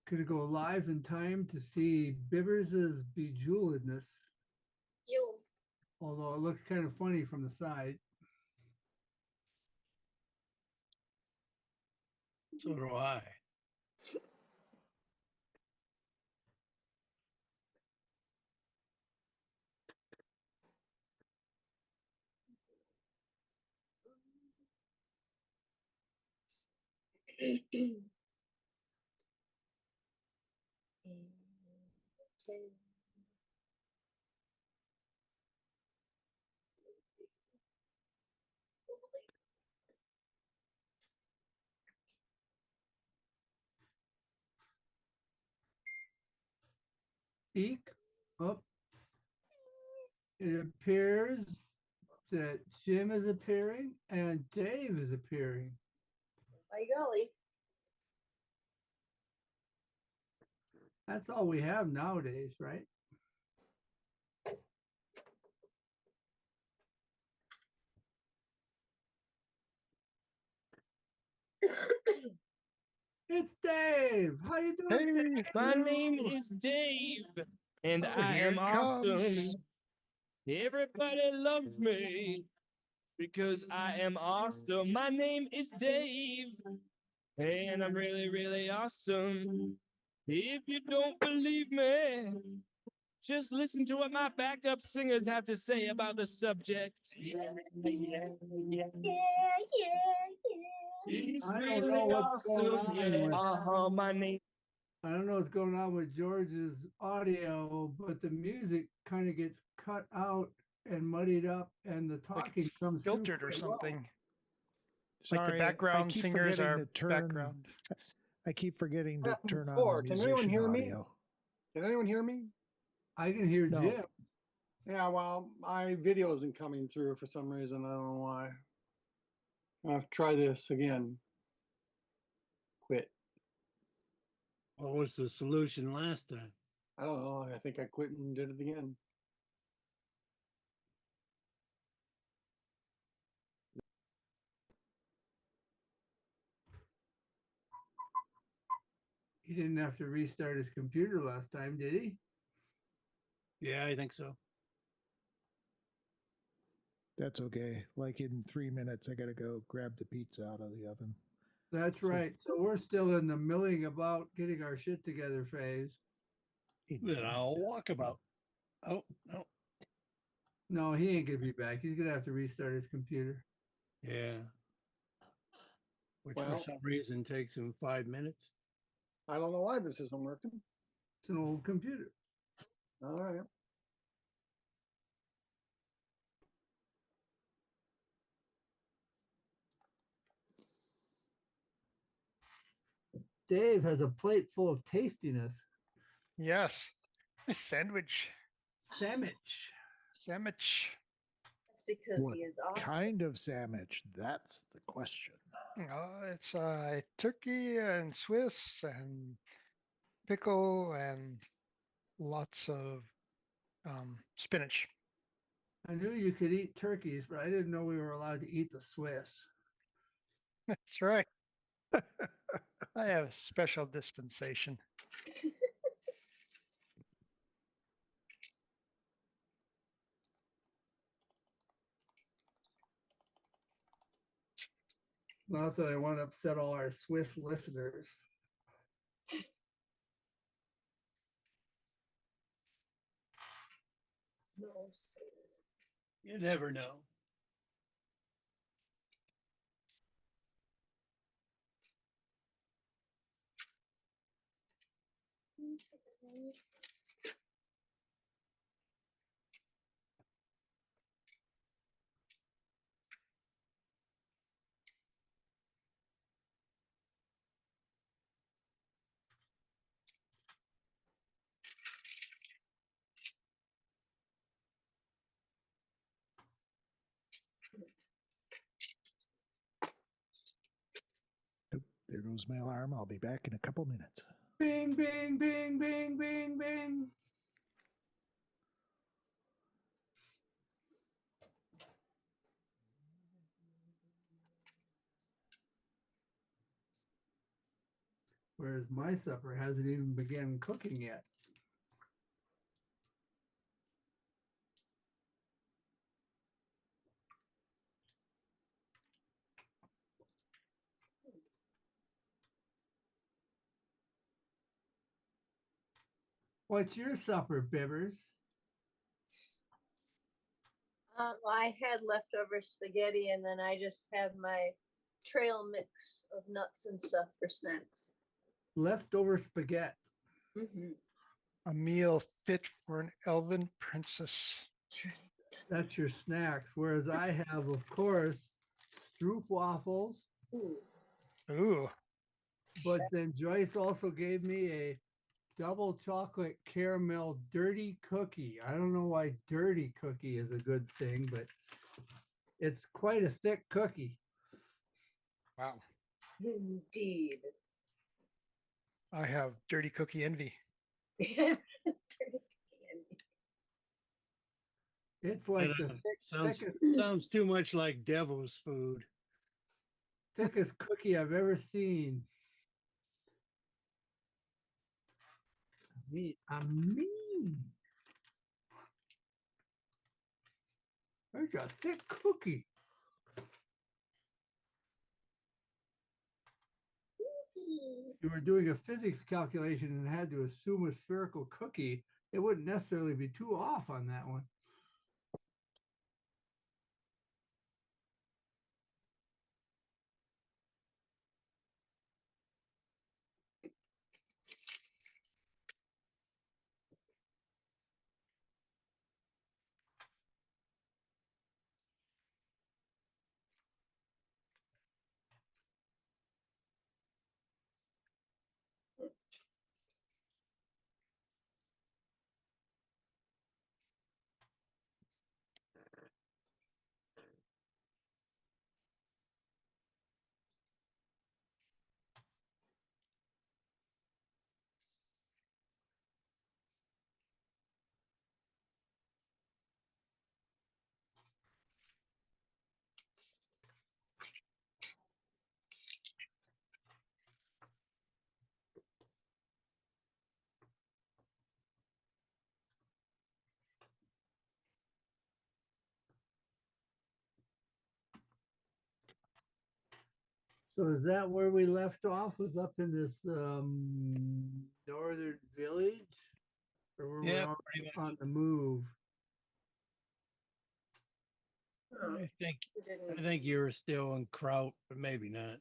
Gonna go live in time to see Bibbers' bejeweledness, Jewel. although it looks kind of funny from the side. So do I. Speak up. It appears that Jim is appearing and Dave is appearing. By golly. That's all we have nowadays, right? It's Dave. How you doing, Hey, Dave? My name is Dave, and Oh, I here am it awesome. comes. Everybody loves me because I am awesome. My name is Dave, and I'm really, really awesome. If you don't believe me, just listen to what my backup singers have to say about the subject. Yeah, yeah, yeah. It's I don't really know what's going awesome. on Yeah. with- My name. I don't know what's going on with George's audio, but the music kind of gets cut out and muddied up, and the Like talking it's comes through filtered or quite well. something. Sorry, Like the background I keep singers forgetting are to turn. background. I keep forgetting to happened turn on before? the Can anyone musician hear me? audio. Can anyone hear me? I can hear No. Jim. Yeah, well, my video isn't coming through for some reason. I don't know why. I'll have to try this again. Quit. What was the solution last time? I don't know. I think I quit and did it again. He didn't have to restart his computer last time, did he? Yeah, I think so. That's okay. Like in 3 minutes, I gotta go grab the pizza out of the oven. That's right. So we're still in the milling about getting our shit together phase. Then I'll walk about. Oh, no. No, he ain't gonna be back. He's gonna have to restart his computer. Yeah. Which Well- for some reason takes him 5 minutes. I don't know why this isn't working. It's an old computer. All right. Dave has a plate full of tastiness. Yes. A sandwich. Sandwich. Sandwich. That's because What he is awesome. Kind of sandwich? That's the question. It's turkey and Swiss and pickle and lots of spinach. I knew you could eat turkeys, but I didn't know we were allowed to eat the Swiss. That's right. I have a special dispensation. Not that I want to upset all our Swiss listeners. No, sir. You never know. Oop, there goes my alarm. I'll be back in a couple minutes. Bing, bing, bing, bing, bing, bing. whereas my supper hasn't even begun cooking yet. What's your supper, Bibbers? I had leftover spaghetti and then I just have my trail mix of nuts and stuff for snacks. Leftover spaghetti. Mm-hmm. A meal fit for an elven princess. That's your snacks. Whereas I have, of course, stroop waffles. Ooh. Ooh. But then Joyce also gave me a double chocolate caramel dirty cookie. I don't know why dirty cookie is a good thing, but it's quite a thick cookie. Wow. Indeed. I have dirty cookie envy. It's like the Sounds too much like devil's food. thickest cookie I've ever seen. I'm mean. There's a thick cookie. You were doing a physics calculation and had to assume a spherical cookie, it wouldn't necessarily be too off on that one. So is that where we left off? Was up in this northern village? Or were we Yeah, already pretty much. on the move? Oh, I think we didn't. I think you were still in Kraut, but maybe not.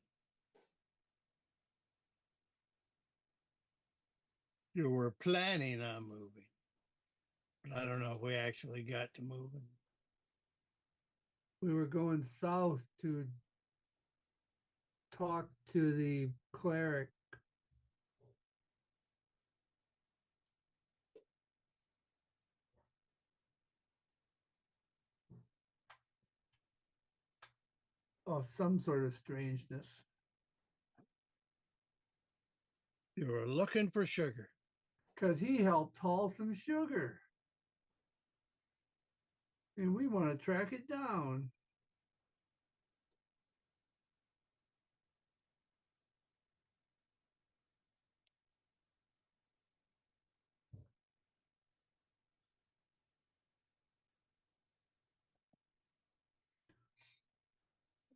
You were planning on moving, but I don't know if we actually got to moving. We were going south to talk to the cleric. Of some sort of strangeness. You were looking for sugar. Because he helped haul some sugar. And we want to track it down.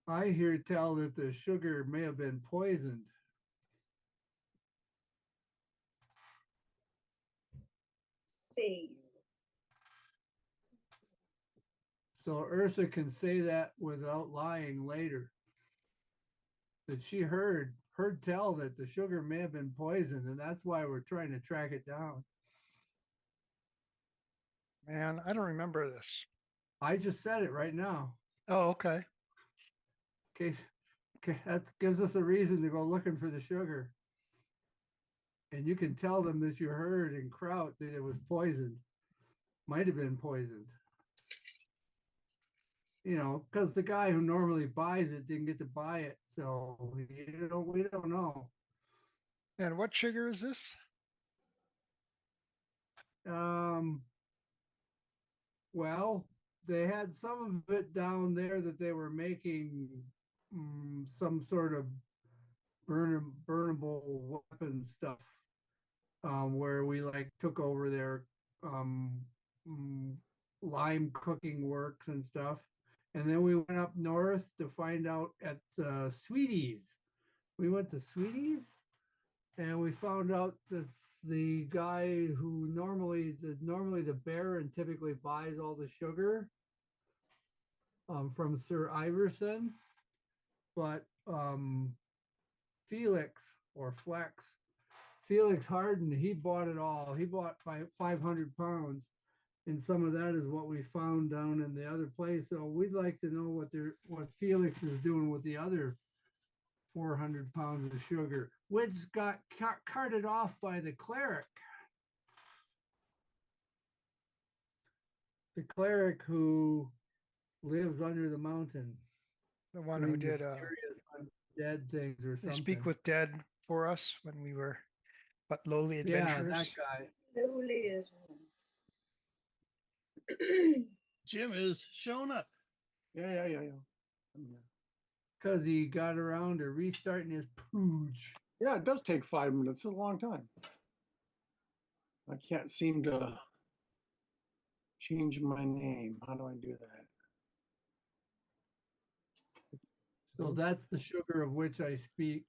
I hear tell that the sugar may have been poisoned. See. So Ursa can say that without lying later. That she heard tell that the sugar may have been poisoned, and that's why we're trying to track it down. Man, I don't remember this. I just said it right now. Oh, okay. Okay, that gives us a reason to go looking for the sugar. And you can tell them that you heard in Kraut that it was poisoned. Might have been poisoned. You know, because the guy who normally buys it didn't get to buy it. So, we don't know. And what sugar is this? Well, they had some of it down there that they were making some sort of burnable weapon stuff, where we like took over their um, mm, lime cooking works and stuff. And then we went up north to find out at Sweeties. We went to Sweeties and we found out that the guy who normally the Baron typically buys all the sugar from Sir Iverson, but Felix or Flex, Felix Harden, he bought it all. He bought 500 pounds, and some of that is what we found down in the other place. So we'd like to know what Felix is doing with the other 400 pounds of sugar, which got carted off by the cleric. The cleric who lives under the mountain. The one who did dead things or something. Speak with Dead for us when we were but lowly adventurers. Yeah, that guy. Lowly as once. Jim is showing up. Yeah. I'm here. Because he got around to restarting his pooch. Yeah, it does take 5 minutes. It's a long time. I can't seem to change my name. How do I do that? So that's the sugar of which I speak.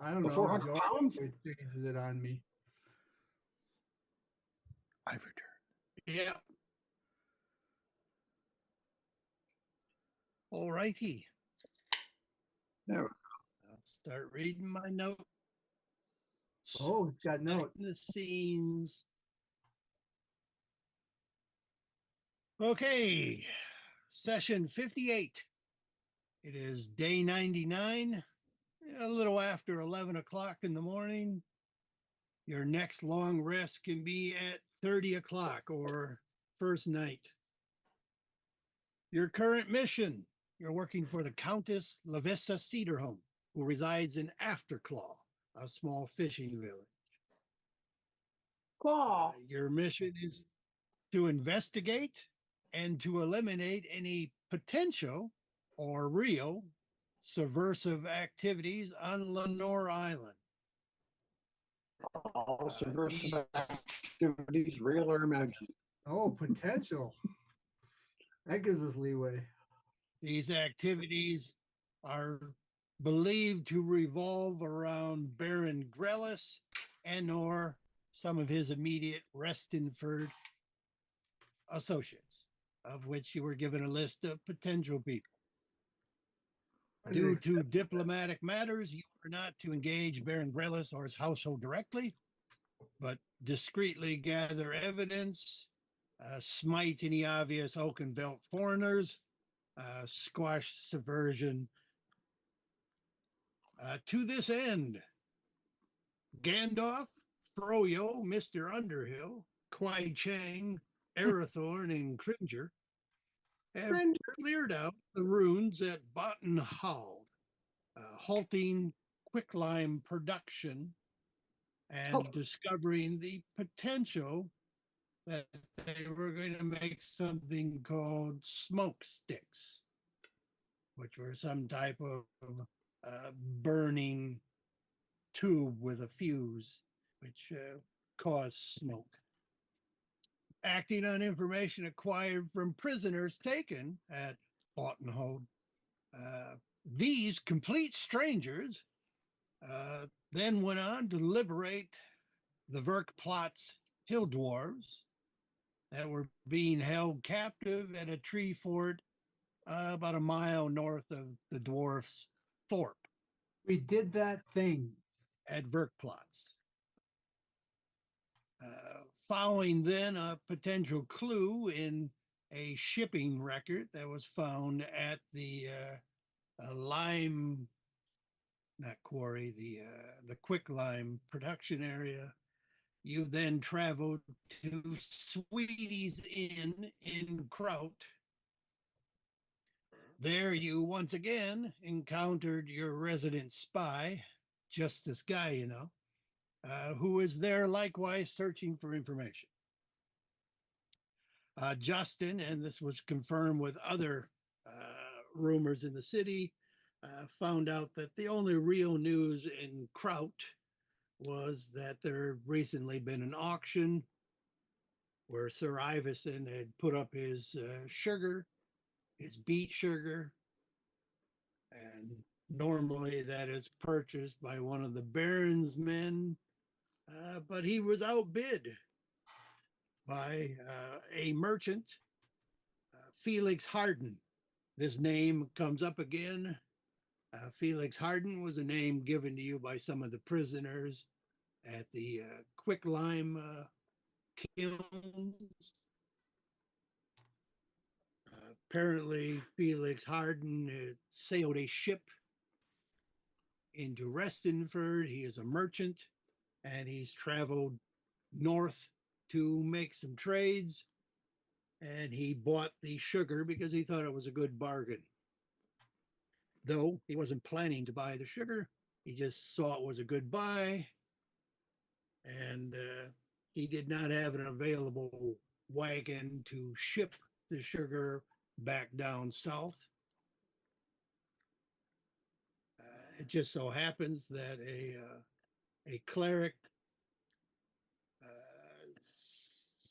I don't The know. 400 George pounds? always changes it on me. I've returned. Yeah. All righty. There. I'll start reading my note. Oh, it's got notes. The scenes. Okay, session 58. It is day 99, a little after 11 o'clock in the morning. Your next long rest can be at 30 o'clock or first night. Your current mission, you're working for the Countess Lavissa Cedarhome, who resides in Afterclaw, a small fishing village. Claw. Your mission is to investigate and to eliminate any potential or real subversive activities on Lenore Island. All subversive activities, real or imagined. Oh, potential. That gives us leeway. These activities are believed to revolve around Baron Grellis and or some of his immediate Restinford associates, of which you were given a list of potential people. Due to diplomatic matters, you are not to engage Baron Grellis or his household directly, but discreetly gather evidence, smite any obvious Oakenvelt foreigners, squash subversion. To this end, Gandalf, Froyo, Mr. Underhill, Kwai Chang, Arathorn, and Cringer have cleared out the ruins at Botten Hall, halting quicklime production and discovering the potential that they were going to make something called smoke sticks, which were some type of burning tube with a fuse, which caused smoke. Acting on information acquired from prisoners taken at Bottenhold, these complete strangers then went on to liberate the Verkplatz hill dwarves that were being held captive at a tree fort about a mile north of the dwarfs' Thorpe. We did that thing. At Verkplatz. Following then a potential clue in a shipping record that was found at the lime, not quarry, the quicklime production area, you then traveled to Sweetie's Inn in Kraut. There you once again encountered your resident spy, just this guy, you know, who is there likewise searching for information. Justin, and this was confirmed with other rumors in the city, found out that the only real news in Kraut was that there recently been an auction where Sir Iverson had put up his sugar, his beet sugar, and normally that is purchased by one of the Baron's men, but he was outbid by a merchant, Felix Harden. This name comes up again. Felix Harden was a name given to you by some of the prisoners at the quicklime kilns. Apparently, Felix Harden sailed a ship into Restonford. He is a merchant and he's traveled north to make some trades. And he bought the sugar because he thought it was a good bargain. Though he wasn't planning to buy the sugar, he just saw it was a good buy. And he did not have an available wagon to ship the sugar back down south. It just so happens that a cleric,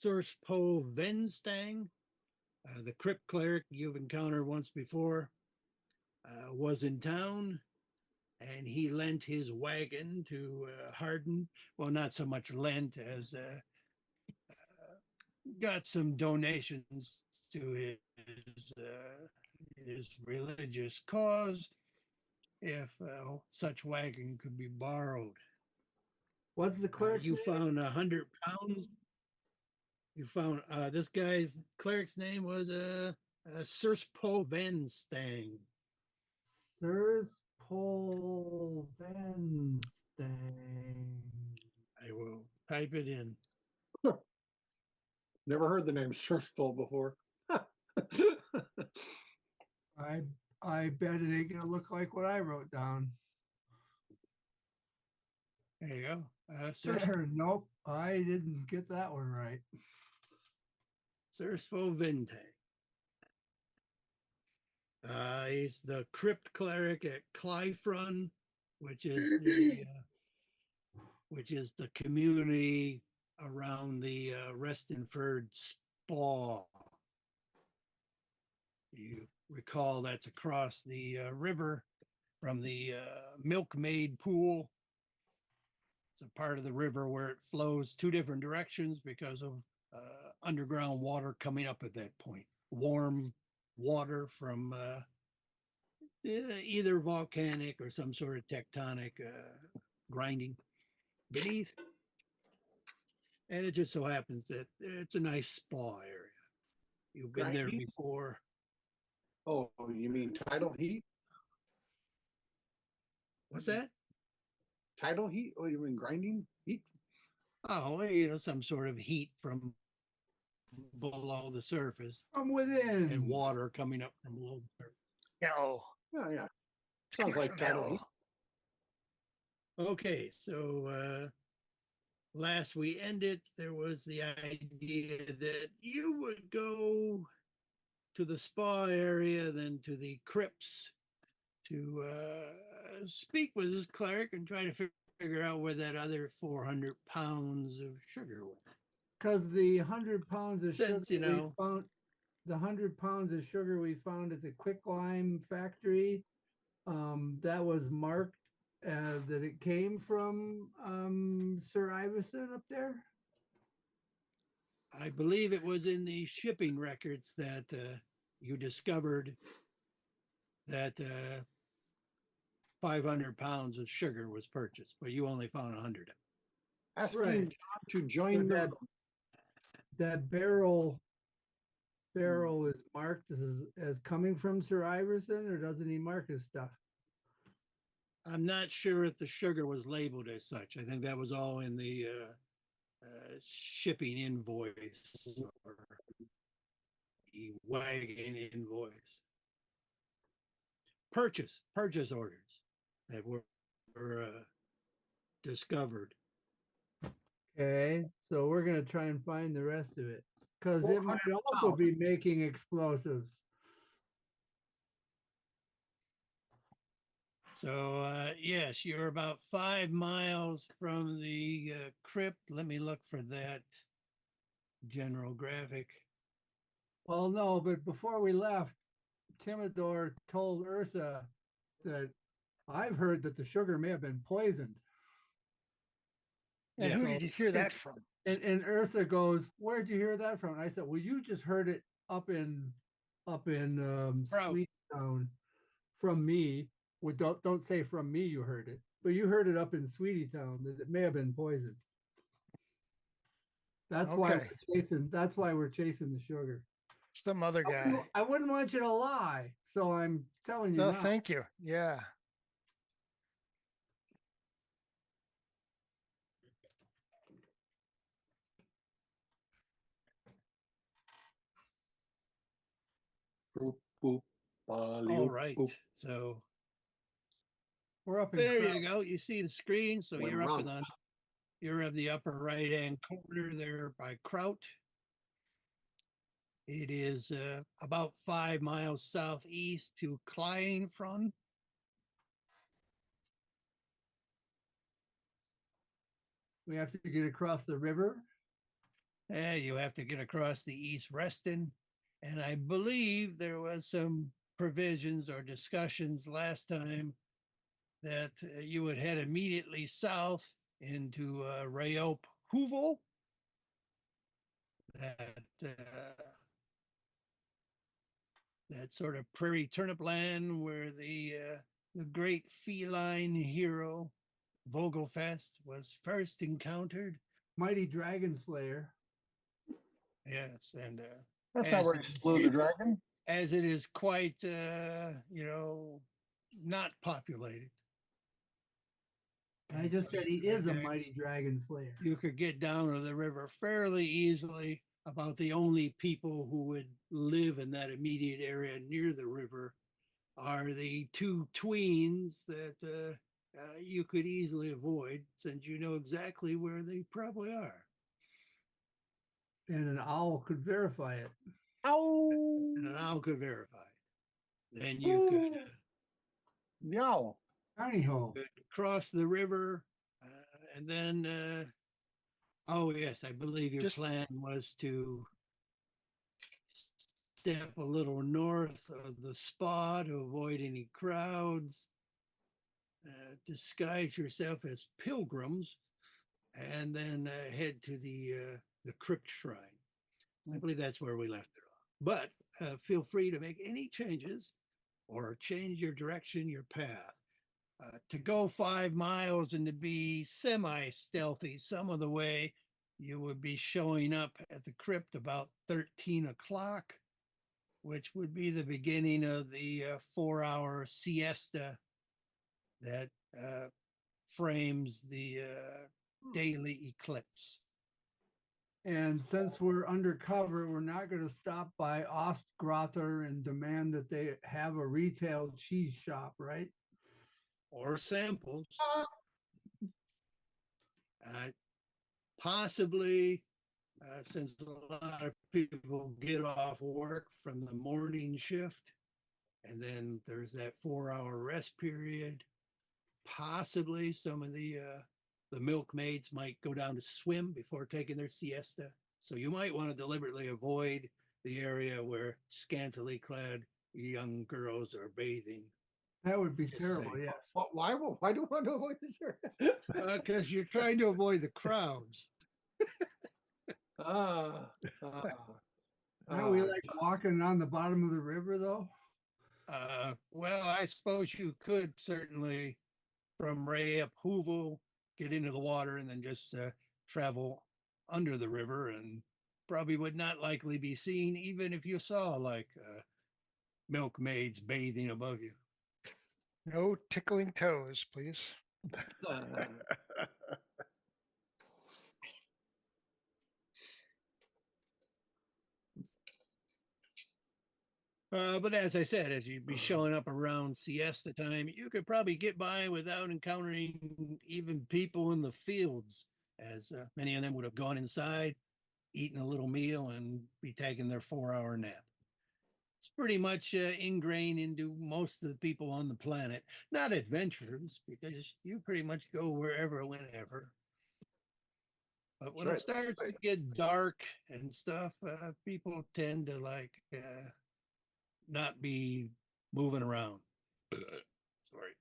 Surspo Venstang, the crypt cleric you've encountered once before, was in town, and he lent his wagon to Harden. Well, not so much lent as got some donations to his religious cause, if such wagon could be borrowed. What's the clerk? You found 100 pounds. You found this guy's cleric's name was Surspo Venstang. Sirs Paul Van Stang. I will type it in. Never heard the name Surfbull before. I bet it ain't gonna look like what I wrote down. There you go. Nope, I didn't get that one right. Surspo Vente. He's the crypt cleric at Clyfrun, which is the community around the Restonford Spa. You recall that's across the river from the Milkmaid Pool. It's a part of the river where it flows two different directions because of underground water coming up at that point. Warm water from either volcanic or some sort of tectonic grinding beneath. And it just so happens that it's a nice spa area. You've been there Grinding? before. Oh, you mean tidal heat? What's that? Tidal heat? Oh, you mean grinding heat? Oh, some sort of heat from below the surface From within. and water coming up from below the surface. No. Yeah, yeah. Sounds like tidal heat. Okay, so last we ended, there was the idea that you would go to the spa area, then to the crypts to speak with this cleric and try to figure out where that other 400 pounds of sugar went. Because the 100 pounds of Since, sugar we found, the 100 pounds of sugar we found at the quicklime factory, that was marked that it came from Sir Iverson up there. I believe it was in the shipping records that you discovered that 500 pounds of sugar was purchased, but you only found 100. Asking Right. John to join So the that barrel is marked as coming from Sir Iverson, or doesn't he mark his stuff? I'm not sure if the sugar was labeled as such. I think that was all in the shipping invoice or the wagon invoice. Purchase orders that were discovered. Okay, so we're gonna try and find the rest of it because it might 400 also pounds. be making explosives. So, yes, you're about 5 miles from the crypt. Let me look for that general graphic. Well, no, but before we left, Timidor told Ursa that I've heard that the sugar may have been poisoned. And Yeah. who So- did you hear that from? And Ursa goes, "Where'd you hear that from?" And I said, "Well, you just heard it up in Prout. Sweet Town from me. Well, don't say from me you heard it, but you heard it up in Sweetie Town that it may have been poisoned. That's why Okay. we're chasing. That's why we're chasing the sugar. Some other I wouldn't- guy. I wouldn't want you to lie, so I'm telling you No, now. thank you. Yeah. Boop, boop, All boop, right. boop. So We're up in there Crown. you go. You see the screen. So Went you're up wrong. in you're in the upper right hand corner there by Kraut. It is about 5 miles southeast to Kleinfront. We have to get across the river. You have to get across the East Reston. And I believe there was some provisions or discussions last time that you would head immediately south into Rayop Hoovel. That sort of prairie turnip land where the great feline hero Vogelfest was first encountered. Mighty Dragon Slayer. Yes, and That's not where he slew the dragon. as it is quite not populated. I And just so said he you is a could- mighty dragon slayer. You could get down to the river fairly easily. About the only people who would live in that immediate area near the river are the two tweens that you could easily avoid, since you know exactly where they probably are. And an owl could verify it. And an owl could verify it. Then you could Meow. Tiny hole. cross the river, and then oh yes, I believe your Just- plan was to step a little north of the spa to avoid any crowds, disguise yourself as pilgrims, and then head to the crypt shrine. I believe that's where we left it off. But feel free to make any changes or change your direction, your path. To go 5 miles and to be semi-stealthy some of the way, you would be showing up at the crypt about 13 o'clock, which would be the beginning of the 4-hour siesta that frames the daily eclipse. And since we're undercover, we're not going to stop by Ostgrother and demand that they have a retail cheese shop, right? Or samples. Possibly, since a lot of people get off work from the morning shift, and then there's that 4-hour rest period. Possibly some of the milkmaids might go down to swim before taking their siesta. So you might want to deliberately avoid the area where scantily clad young girls are bathing. That would be Just terrible, saying. yes. Why do I want to avoid this area? Because you're trying to avoid the crowds. Ah, Are we like walking on the bottom of the river, though? Well, I suppose you could certainly from Ray up Hoovel get into the water and then just travel under the river, and probably would not likely be seen even if you saw like milkmaids bathing above you. No tickling toes, please. But as I said, as you'd be showing up around siesta time, you could probably get by without encountering even people in the fields, as many of them would have gone inside, eaten a little meal, and be taking their 4-hour nap. it's pretty much ingrained into most of the people on the planet. Not adventurers, because you pretty much go wherever, whenever. But when it right. starts to get dark and stuff, people tend to like not be moving around. Sorry.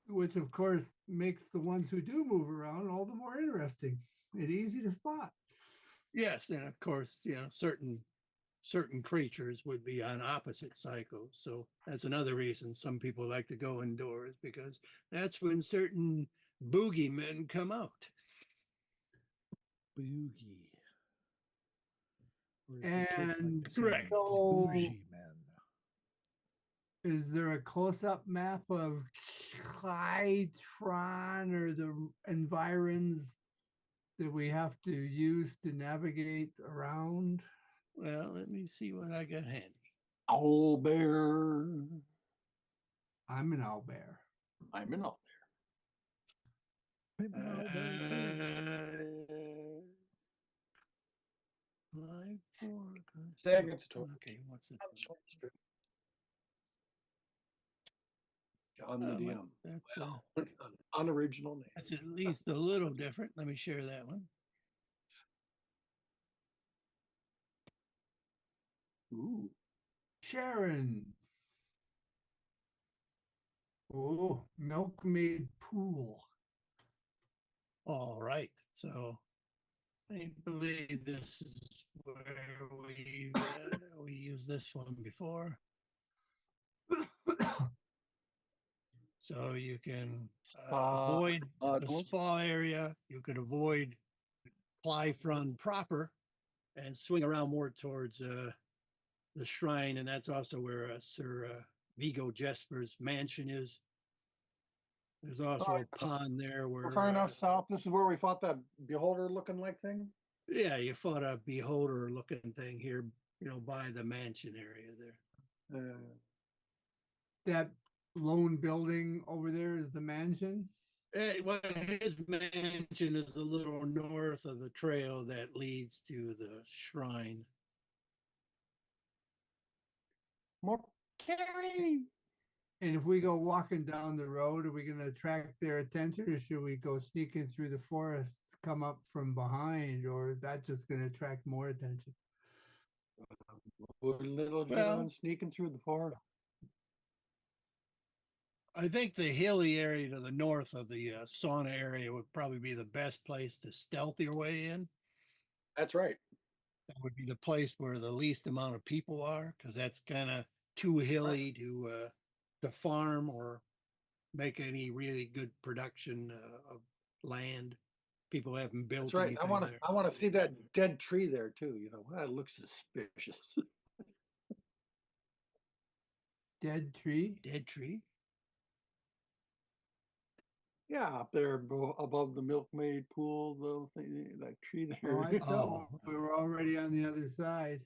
Which of course makes the ones who do move around all the more interesting and easy to spot. Yes, and of course, certain creatures would be on opposite cycles. So that's another reason some people like to go indoors, because that's when certain boogeymen come out. Boogie. Or as the kids like And to say, Correct. so bougie men. is there a close-up map of Clytron or the environs that we have to use to navigate around? Well, let me see what I got handy. Owl bear. I'm an owlbear. I'm an owl I'm an owl bear too. Live for Second story. Okay, what's the bear. John the DM. that's Unoriginal name. that's at least a little different. Let me share that one. Ooh. Sharon. Oh, milkmaid pool. All right, so I believe this is where we used this one before. So you can avoid the modules. spa area. You could avoid Clyfrun proper and swing around more towards the shrine, and that's also where Sir Vigo Jesper's mansion is. There's also a pond there We're where far enough south. This is where we fought that beholder looking like thing. yeah, you fought a beholder looking thing here, by the mansion area there. That lone building over there is the mansion. Well, his mansion is a little north of the trail that leads to the shrine. More carry. And if we go walking down the road, are we going to attract their attention, or should we go sneaking through the forest, come up from behind, or is that just going to attract more attention? Little Well- John sneaking through the forest. I think the hilly area to the north of the sauna area would probably be the best place to stealth your way in. That's right. That would be the place where the least amount of people are, because that's kind of too hilly to farm or make any really good production of land. People haven't built That's right. anything there. I want to see that dead tree there too. That looks suspicious. Dead tree? Dead tree. Yeah, up there above the milkmaid pool, that tree there. Oh, I thought Oh. we were already on the other side.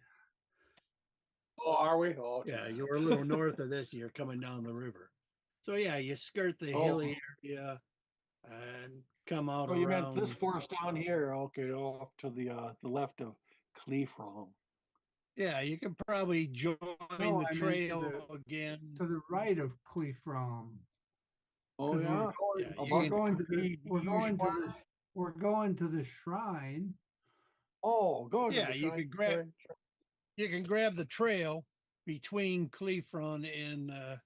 Oh, are we? Oh, okay. Yeah, you're a little north of this. You're coming down the river. So yeah, you skirt the Oh. hilly area and come out Oh, around. you meant this forest down here? Okay, off to the left of Cleefrom. Yeah, you can probably join No, the I meant to trail again. To the right of Cleefrom. Oh 'Cause yeah. Yeah, you We're can- going to the, Shrine. we're going to the shrine. Oh, go to Yeah, the you shrine. could grab- You can grab the trail between Cleefron and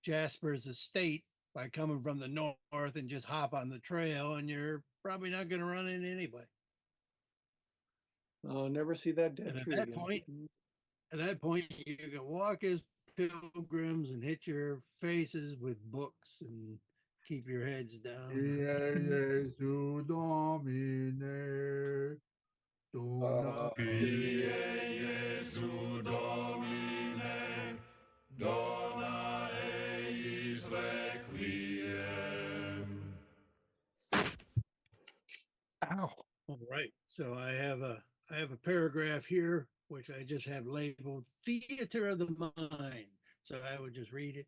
Jasper's estate by coming from the north and just hop on the trail, and you're probably not going to run into anybody. Never see that dead And at tree that again. point, you can walk as pilgrims and hit your faces with books and keep your heads down. Jesu Domine, Dona Jesu Domine, dona eis requiem. Ow. All right. So I have a paragraph here which I just have labeled Theater of the Mind. So I would just read it.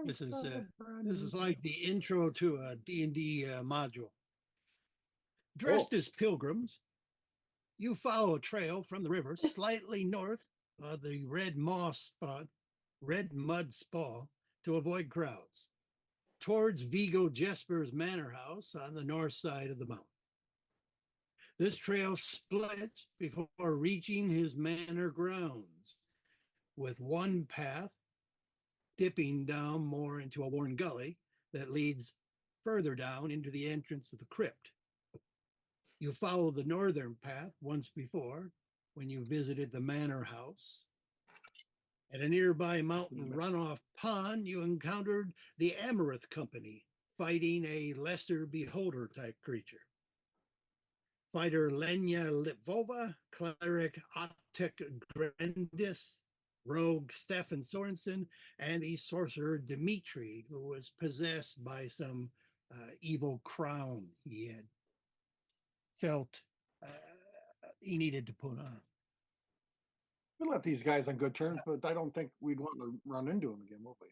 This is like the intro to a D&D module. Dressed as pilgrims, You follow a trail from the river slightly north of the red mud spa to avoid crowds, towards Vigo Jesper's manor house on the north side of the mountain. This trail splits before reaching his manor grounds, with one path dipping down more into a worn gully that leads further down into the entrance of the crypt. You follow the northern path once before when you visited the manor house. At a nearby mountain runoff pond, you encountered the Amaranth Company fighting a lesser beholder type creature. Fighter Lenya Litvova, cleric Otek Grandis, rogue Stefan Sorensen, and the sorcerer Dmitri, who was possessed by some evil crown he had felt he needed to put on. We left these guys on good terms, but I don't think we'd want to run into them again, will we?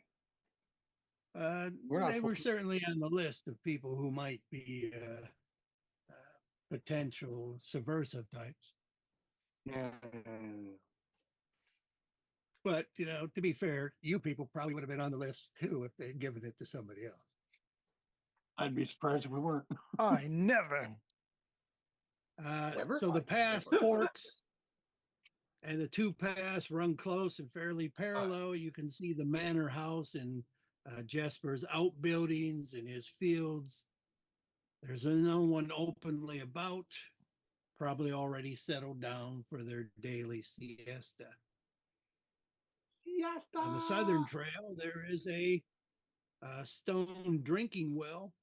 We're not They were supposed to- certainly on the list of people who might be potential subversive types. Yeah. But, you know, to be fair, you people probably would have been on the list too if they'd given it to somebody else. I'd be surprised if we weren't. I never. So the path forks and the two paths run close and fairly parallel. You can see the manor house and Jesper's outbuildings and his fields. There's no one openly about, probably already settled down for their daily siesta. Siesta. On the southern trail, there is a stone drinking well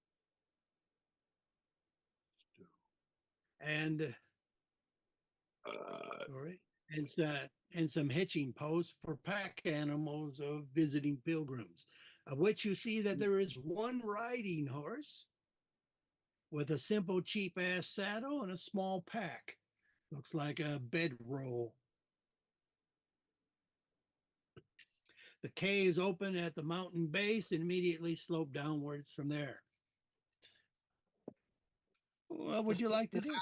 and and some hitching posts for pack animals of visiting pilgrims, of which you see that there is one riding horse with a simple cheap ass saddle and a small pack. Looks like a bedroll. The caves open at the mountain base and immediately slope downwards from there. What would you like to do?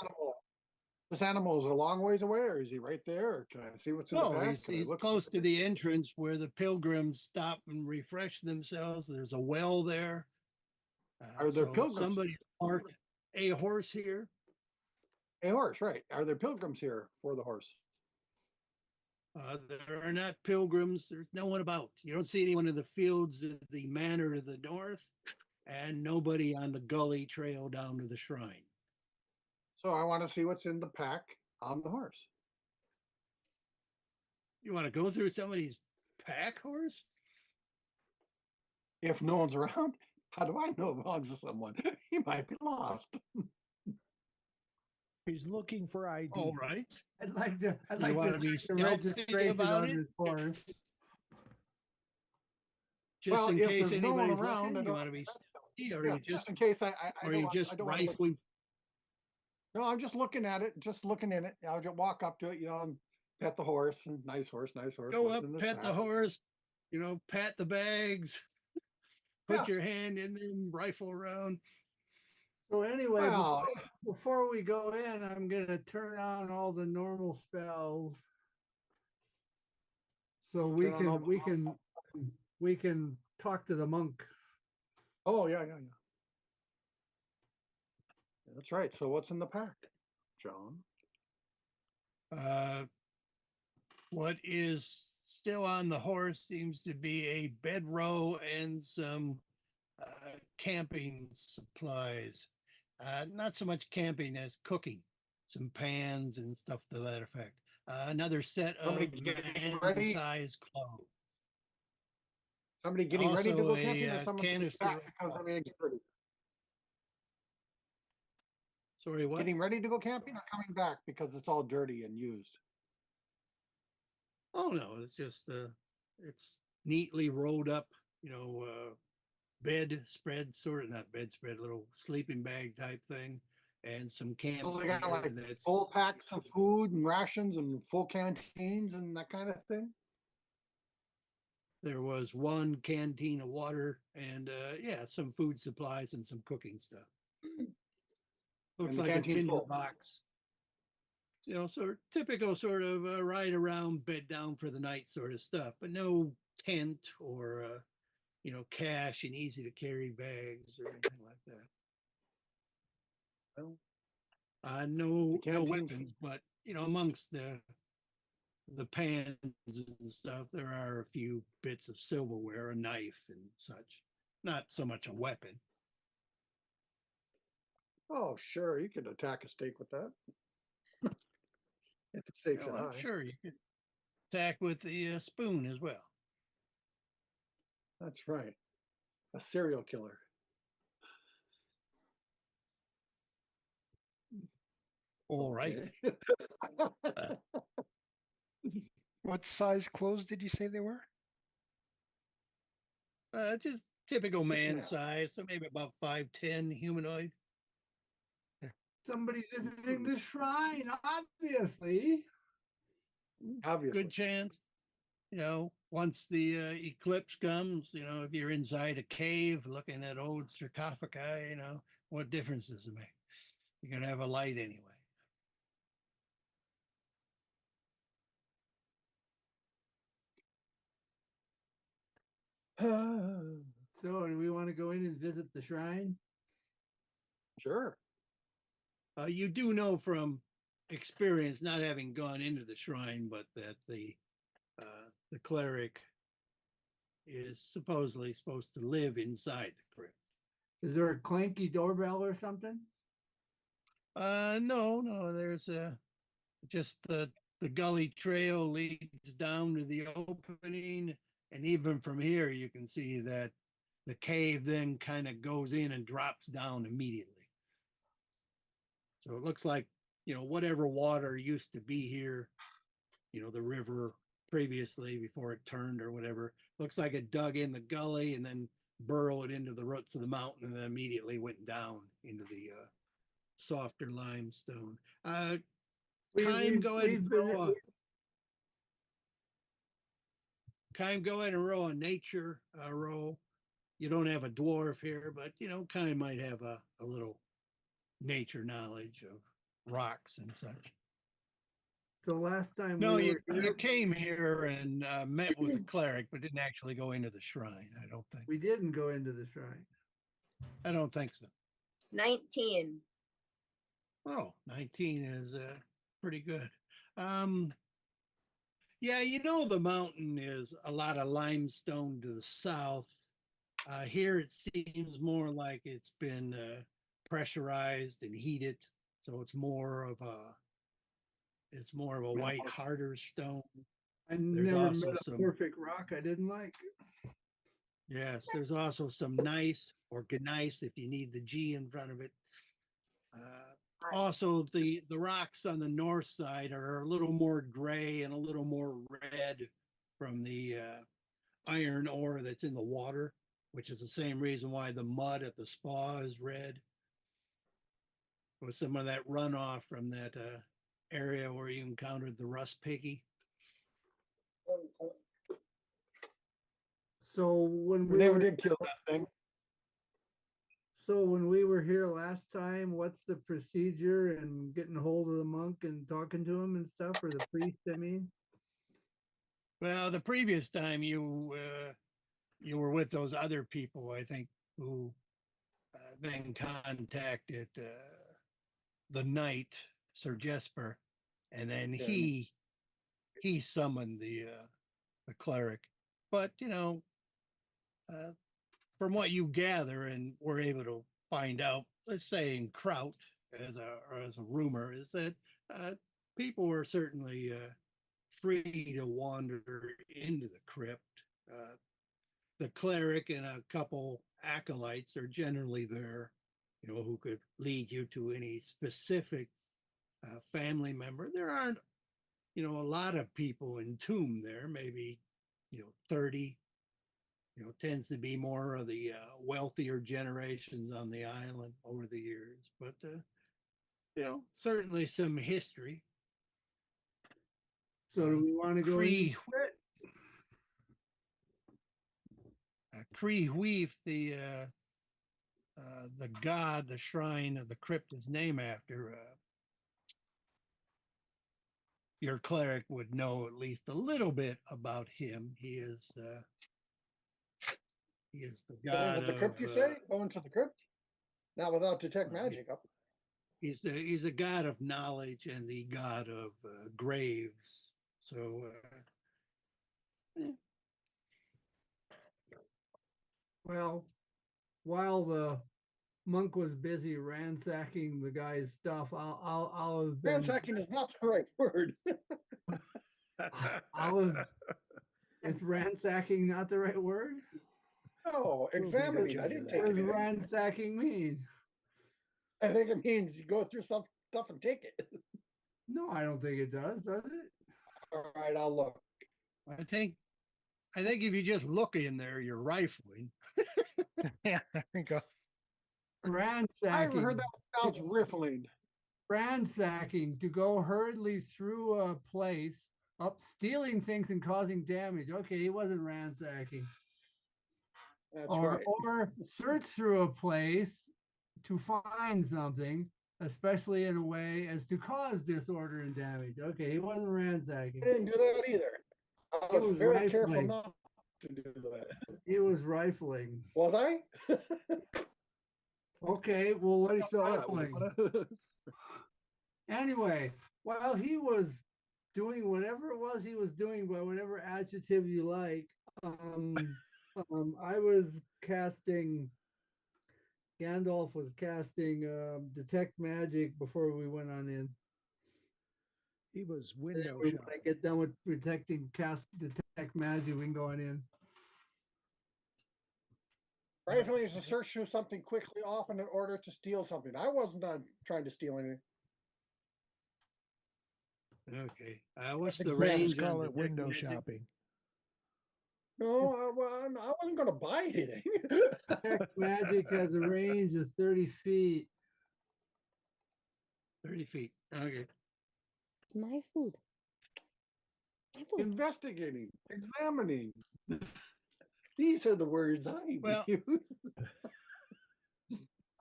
This animal is a long ways away, or is he right there? Or can I see what's in the No, back? he's Can I look close through to the entrance where the pilgrims stop and refresh themselves. There's a well there. Are there pilgrims? Somebody parked a horse here. A horse, right? Are there pilgrims here for the horse? There are not pilgrims. There's no one about. You don't see anyone in the fields of the manor to the north, and nobody on the gully trail down to the shrine. So I want to see what's in the pack on the horse. You want to go through somebody's pack horse? If no one's around, how do I know it belongs to someone? He might be lost. He's looking for ID. All right. I'd like to. I'd You like wanna to be check the stealthy registration about on it? his horse. Just Well, in if case there's no one anybody's around, looking, I you don't want to be that's stealthy, or yeah, you just in case I or don't you want, just I don't want to look. rifling. No, I'm just looking at it, just looking in it. I'll just walk up to it, and pet the horse. And nice horse, nice horse. Go what's up, in this pet the pack? horse, pat the bags, put Yeah. your hand in them, rifle around. So anyway, Well, before we go in, I'm gonna turn on all the normal spells, so Turn on all the- we can talk to the monk. oh yeah. That's right. So what's in the pack, John? What is still on the horse seems to be a bedroll and some camping supplies. Not so much camping as cooking, some pans and stuff to that effect. Another set of Somebody getting ready? man-sized clothes. Somebody getting ready to Also go camping, or a someone canister back of because water. everything's ready? Sorry, what? Getting ready to go camping, or coming back because it's all dirty and used? Oh no, it's just it's neatly rolled up, bedspread sort of not bedspread, little sleeping bag type thing, and some camp So they got gear like that's full packs of food and rations and full canteens and that kind of thing. there was one canteen of water and some food supplies and some cooking stuff. Looks the like a canteen's tinder full. box. sort of typical sort of ride around, bed down for the night sort of stuff, but no tent or, cash and easy to carry bags or anything like that. Well, No canteens- weapons, but, amongst the pans and stuff, there are a few bits of silverware, a knife and such. Not so much a weapon. Oh, sure, you could attack a steak with that. If it stakes it I'm high. sure you could attack with the spoon as well. That's right. A serial killer. All right. Okay. What size clothes did you say they were? Just typical man Yeah. size, so maybe about 5'10" humanoid. Somebody visiting the shrine, obviously. Obviously. Good chance. Once the eclipse comes, if you're inside a cave looking at old sarcophagi, what difference does it make? You're going to have a light anyway. So, do we want to go in and visit the shrine? Sure. You do know from experience, not having gone into the shrine, but that the cleric is supposedly supposed to live inside the crypt. Is there a clanky doorbell or something? No, there's just the gully trail leads down to the opening, and even from here you can see that the cave then kind of goes in and drops down immediately. So it looks like, whatever water used to be here, the river previously before it turned or whatever, looks like it dug in the gully and then burrowed into the roots of the mountain and then immediately went down into the softer limestone. Kime, go ahead and go ahead and roll a nature roll. You don't have a dwarf here, but Kime might have a little nature knowledge of rocks and such. So last time No, we you were here, came here and met with a cleric, but didn't actually go into the shrine. I don't think. we didn't go into the shrine. I don't think so. 19. Oh, 19 is pretty good. Yeah, the mountain is a lot of limestone to the south. Here it seems more like it's been pressurized and heated, so it's more of a white, harder stone. I There's never also met a some- perfect rock I didn't like. Yes, there's also some nice or gneiss if you need the G in front of it. Also, the rocks on the north side are a little more gray and a little more red from the iron ore that's in the water, which is the same reason why the mud at the spa is red. With some of that runoff from that area where you encountered the rust piggy. So when We never did kill that thing. So when we were here last time, what's the procedure in getting a hold of the monk and talking to him and stuff, or the priest, I mean? Well, the previous time you were with those other people, I think, who then contacted the knight, Sir Jesper, and then Yeah. he summoned the cleric. But from what you gather and were able to find out, let's say in Kraut, as a rumor, is that people were certainly free to wander into the crypt. The cleric and a couple acolytes are generally there, who could lead you to any specific family member. There aren't, a lot of people entombed there, maybe, 30. Tends to be more of the wealthier generations on the island over the years, but certainly some history. So do we want to go in? Cree Weef, the god, the shrine of the crypt is named after. your cleric would know at least a little bit about him. He is the Going god to the of. crypt, you say? Going to the crypt? Not without detect Well, magic up. He's a god of knowledge and the god of graves. So Well, while the monk was busy ransacking the guy's stuff, I'll have been Ransacking is not the right word. I'll have, is ransacking not the right word? No, the examining. I judge of didn't that. take What does anything. ransacking mean? I think it means you go through some stuff and take it. No, I don't think it does it? All right, I'll look. I think if you just look in there, you're rifling. Yeah, there we go. I ever Ransacking. heard that sounds riffling. Ransacking, to go hurriedly through a place, up stealing things and causing damage. Okay, he wasn't ransacking. That's or right. or search through a place to find something, especially in a way as to cause disorder and damage. Okay, he wasn't ransacking. I didn't do that either. I He was was very careful rifling. not to do that. He was rifling. Was I? Okay, well, How do you let's spell rifling. that? Anyway, while he was doing whatever it was he was doing, by whatever adjective you like, I was casting. Gandalf was casting detect magic before we went on in. He was When window I shopping. get done with detect magic, we can go on in. Rifling is to search through something quickly, often in order to steal something. I wasn't trying to steal anything. Okay. What's That's the exactly- range? Just call on it window detect magic? shopping. No, I wasn't going to buy anything. Detect magic has a range of 30 feet. 30 feet. Okay. It's my food. My food. Investigating, examining. These are the words I Well, use.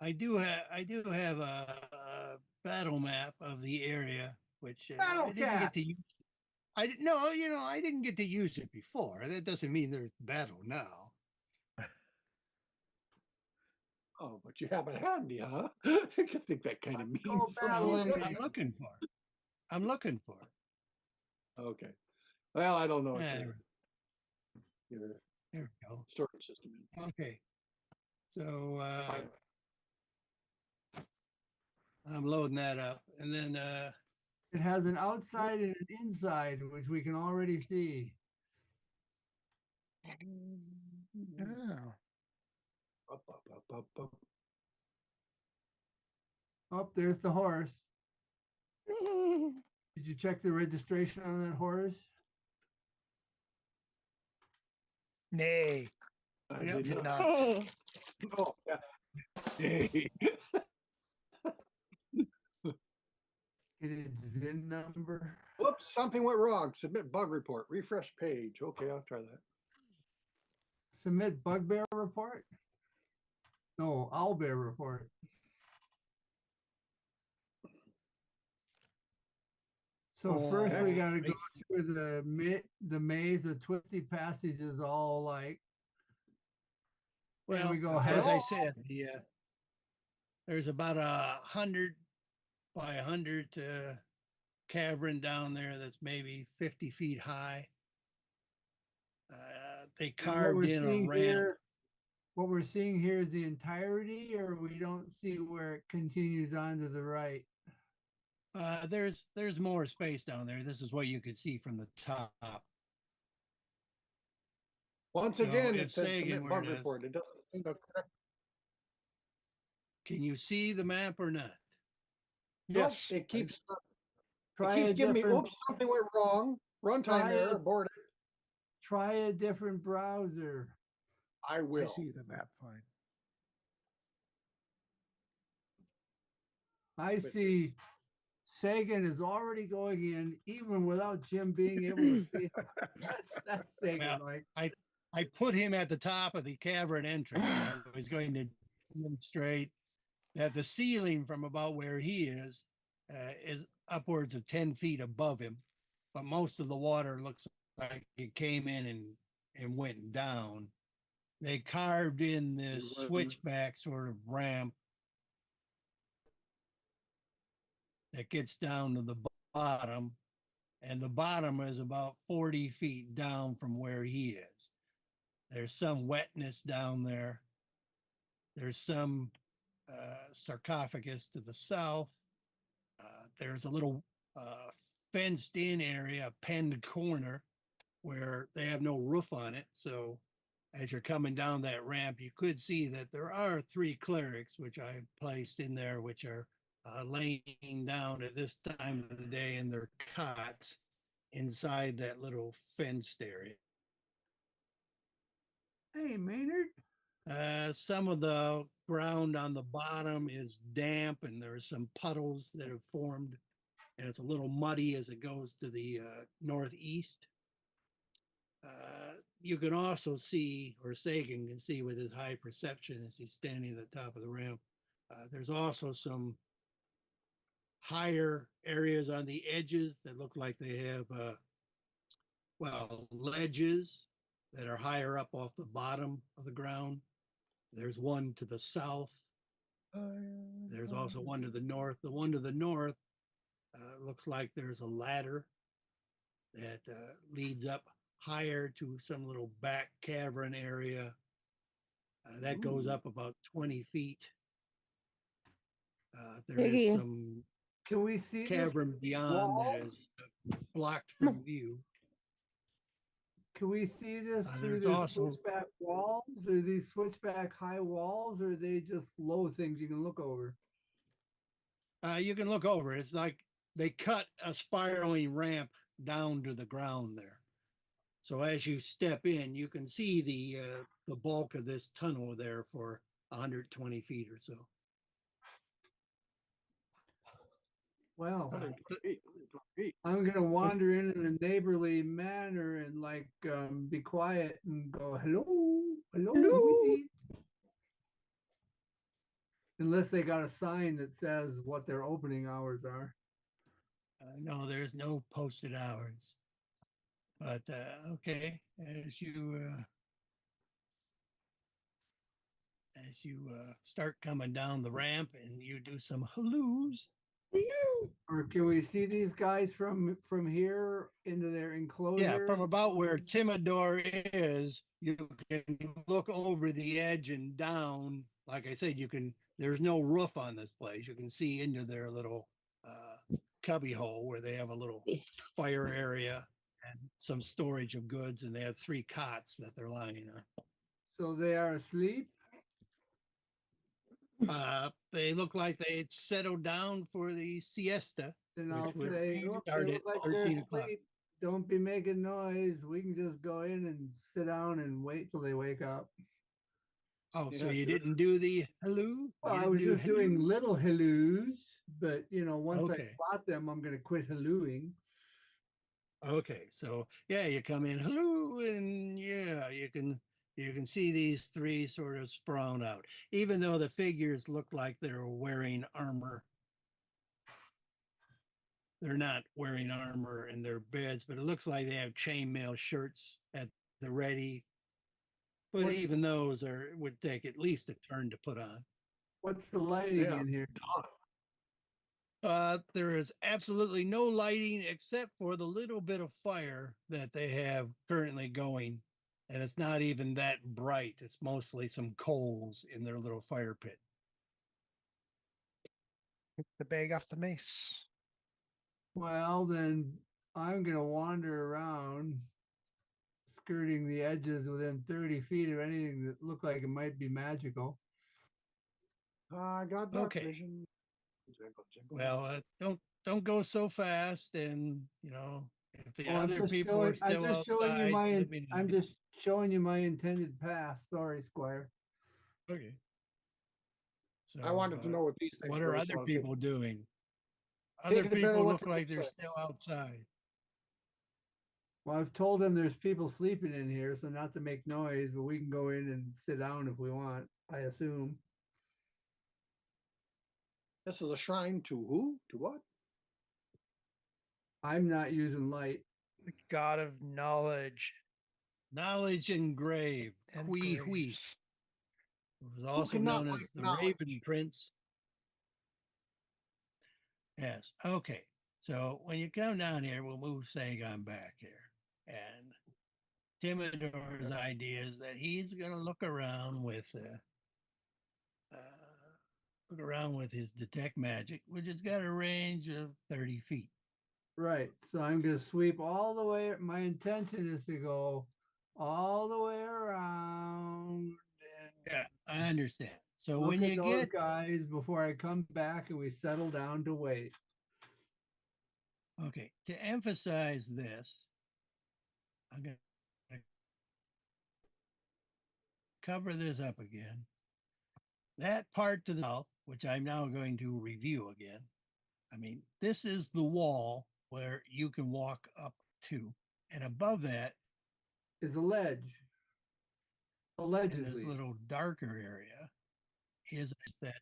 I do have a battle map of the area, which Battle I didn't cap. get to use. I didn't no, I didn't get to use it before. That doesn't mean there's battle now. Oh, but you have it handy, huh? I think that kind of Let's go means battle Well, something. I'm looking for it. I'm looking for it. Okay. Well, I don't know what Yeah. your There we go. storage system is. Okay. So I'm loading that up, and then It has an outside and an inside, which we can already see. Oh, Up, up, up, up, up. Oh, there's the horse. Did you check the registration on that horse? nay, I Yep. did did not. not. Oh, yeah. Hey. It is VIN number. Whoops, something went wrong. Submit bug report. Refresh page. Okay, I'll try that. Submit bugbear report? No, owlbear report. So first we Okay. gotta go through the maze of twisty passages, all like. well, we go as ahead. I said, there's about 100 by 100 cavern down there that's maybe 50 feet high. They And carved in a ramp. What we're seeing here is the entirety, or we don't see where it continues on to the right. There's more space down there. This is what you could see from the top. Once So again, if it said Sagan submit were bug to- report. It doesn't seem to correct. Can you see the map or not? Nope, Yes. it keeps Try it keeps a giving me, different, oops, something went wrong. Runtime Try error, it. abort it. try a different browser. I I will. see the map fine. I But- see Sagan is already going in, even without Jim being able to see him. That's Sagan, Well, like. I put him at the top of the cavern entrance. And I was going to demonstrate that the ceiling from about where he is upwards of 10 feet above him. but most of the water looks like it came in and went down. They carved in this wasn't- switchback sort of ramp that gets down to the bottom, and the bottom is about 40 feet down from where he is. There's some wetness down there. There's some sarcophagus to the south. There's a little fenced in area, a penned corner where they have no roof on it. So as you're coming down that ramp, you could see that there are 3 clerics, which I placed in there, which are laying down at this time of the day in their cots inside that little fenced area. Hey, Maynard. Some of the ground on the bottom is damp and there's some puddles that have formed, and it's a little muddy as it goes to the northeast. You can also see, or Sagan can see with his high perception as he's standing at the top of the ramp, there's also some higher areas on the edges that look like they have, ledges that are higher up off the bottom of the ground. There's one to the south. There's also one to the north. The one to the north looks like there's a ladder that leads up higher to some little back cavern area. That goes up about 20 feet. There is Piggy. some Can we see this cavern beyond wall? that is blocked from view. Can we see this through There's the also- switchback walls? Are these switchback high walls, or are they just low things you can look over? You can look over it. It's like they cut a spiraling ramp down to the ground there. So as you step in, you can see the bulk of this tunnel there for 120 feet or so. Well, Uh, I'm gonna wander in a neighborly manner and like be quiet and go, hello, hello, who is it?" Unless they got a sign that says what their opening hours are. No, there's no posted hours. But okay, as you start coming down the ramp and you do some halloos. Or can we see these guys from here into their enclosure? Yeah, from about where Timidor is, you can look over the edge and down. Like I said, there's no roof on this place. You can see into their little cubby hole where they have a little fire area and some storage of goods, and they have 3 cots that they're lying on. So they are asleep. They look like they settled down for the siesta. Then Which I'll would say, "Look, they start look at like they're 13 o'clock. asleep. Don't be making noise. We can just go in and sit down and wait till they wake up." Oh, so Yeah, you sure. didn't do the halloo? Well, You I didn't was do just doing halloo? little halloos, but once I Okay. spot them, I'm gonna quit hallooing. Okay, so yeah, you come in, hello, and yeah, you can see these 3 sort of sprout out, even though the figures look like they're wearing armor. They're not wearing armor in their beds, but it looks like they have chainmail shirts at the ready. But What- even those would take at least a turn to put on. What's the lighting Yeah. in here? There is absolutely no lighting except for the little bit of fire that they have currently going. And it's not even that bright. It's mostly some coals in their little fire pit. Take the bag off the mace. Well, then I'm gonna wander around, skirting the edges within 30 feet of anything that looked like it might be magical. I got dark Okay. vision. Jingle, jingle. Well, don't go so fast, and if the Oh, I'm other just people are showing, I'm still just showing you outside, let me know. I'm just showing you my intended path. Sorry, Squire. Okay. So I wanted to know what these things what were. are so other I'll take- people doing? Other Taking a better people look look at like these they're things. still outside. Well, I've told them there's people sleeping in here, so not to make noise, but we can go in and sit down if we want, I assume. This is a shrine to who? To what? I'm not using light. The god of knowledge Knowledge engraved. and Hui Hui. graves. It was also cannot known as like the knowledge? Raven Prince. Yes. Okay. So when you come down here, we'll move Sagon back here. And Timidor's idea is that he's going to look around with his detect magic, which has got a range of 30 feet. Right. So I'm going to sweep all the way. My intention is to go all the way around and Yeah, I understand. So look when at you those get guys before I come back and we settle down to wait. okay, to emphasize this, I'm going to cover this up again. That part to the south, which I'm now going to review again. I mean, this is the wall where you can walk up to, and above that, Is a ledge. in this Allegedly. little darker area, is that.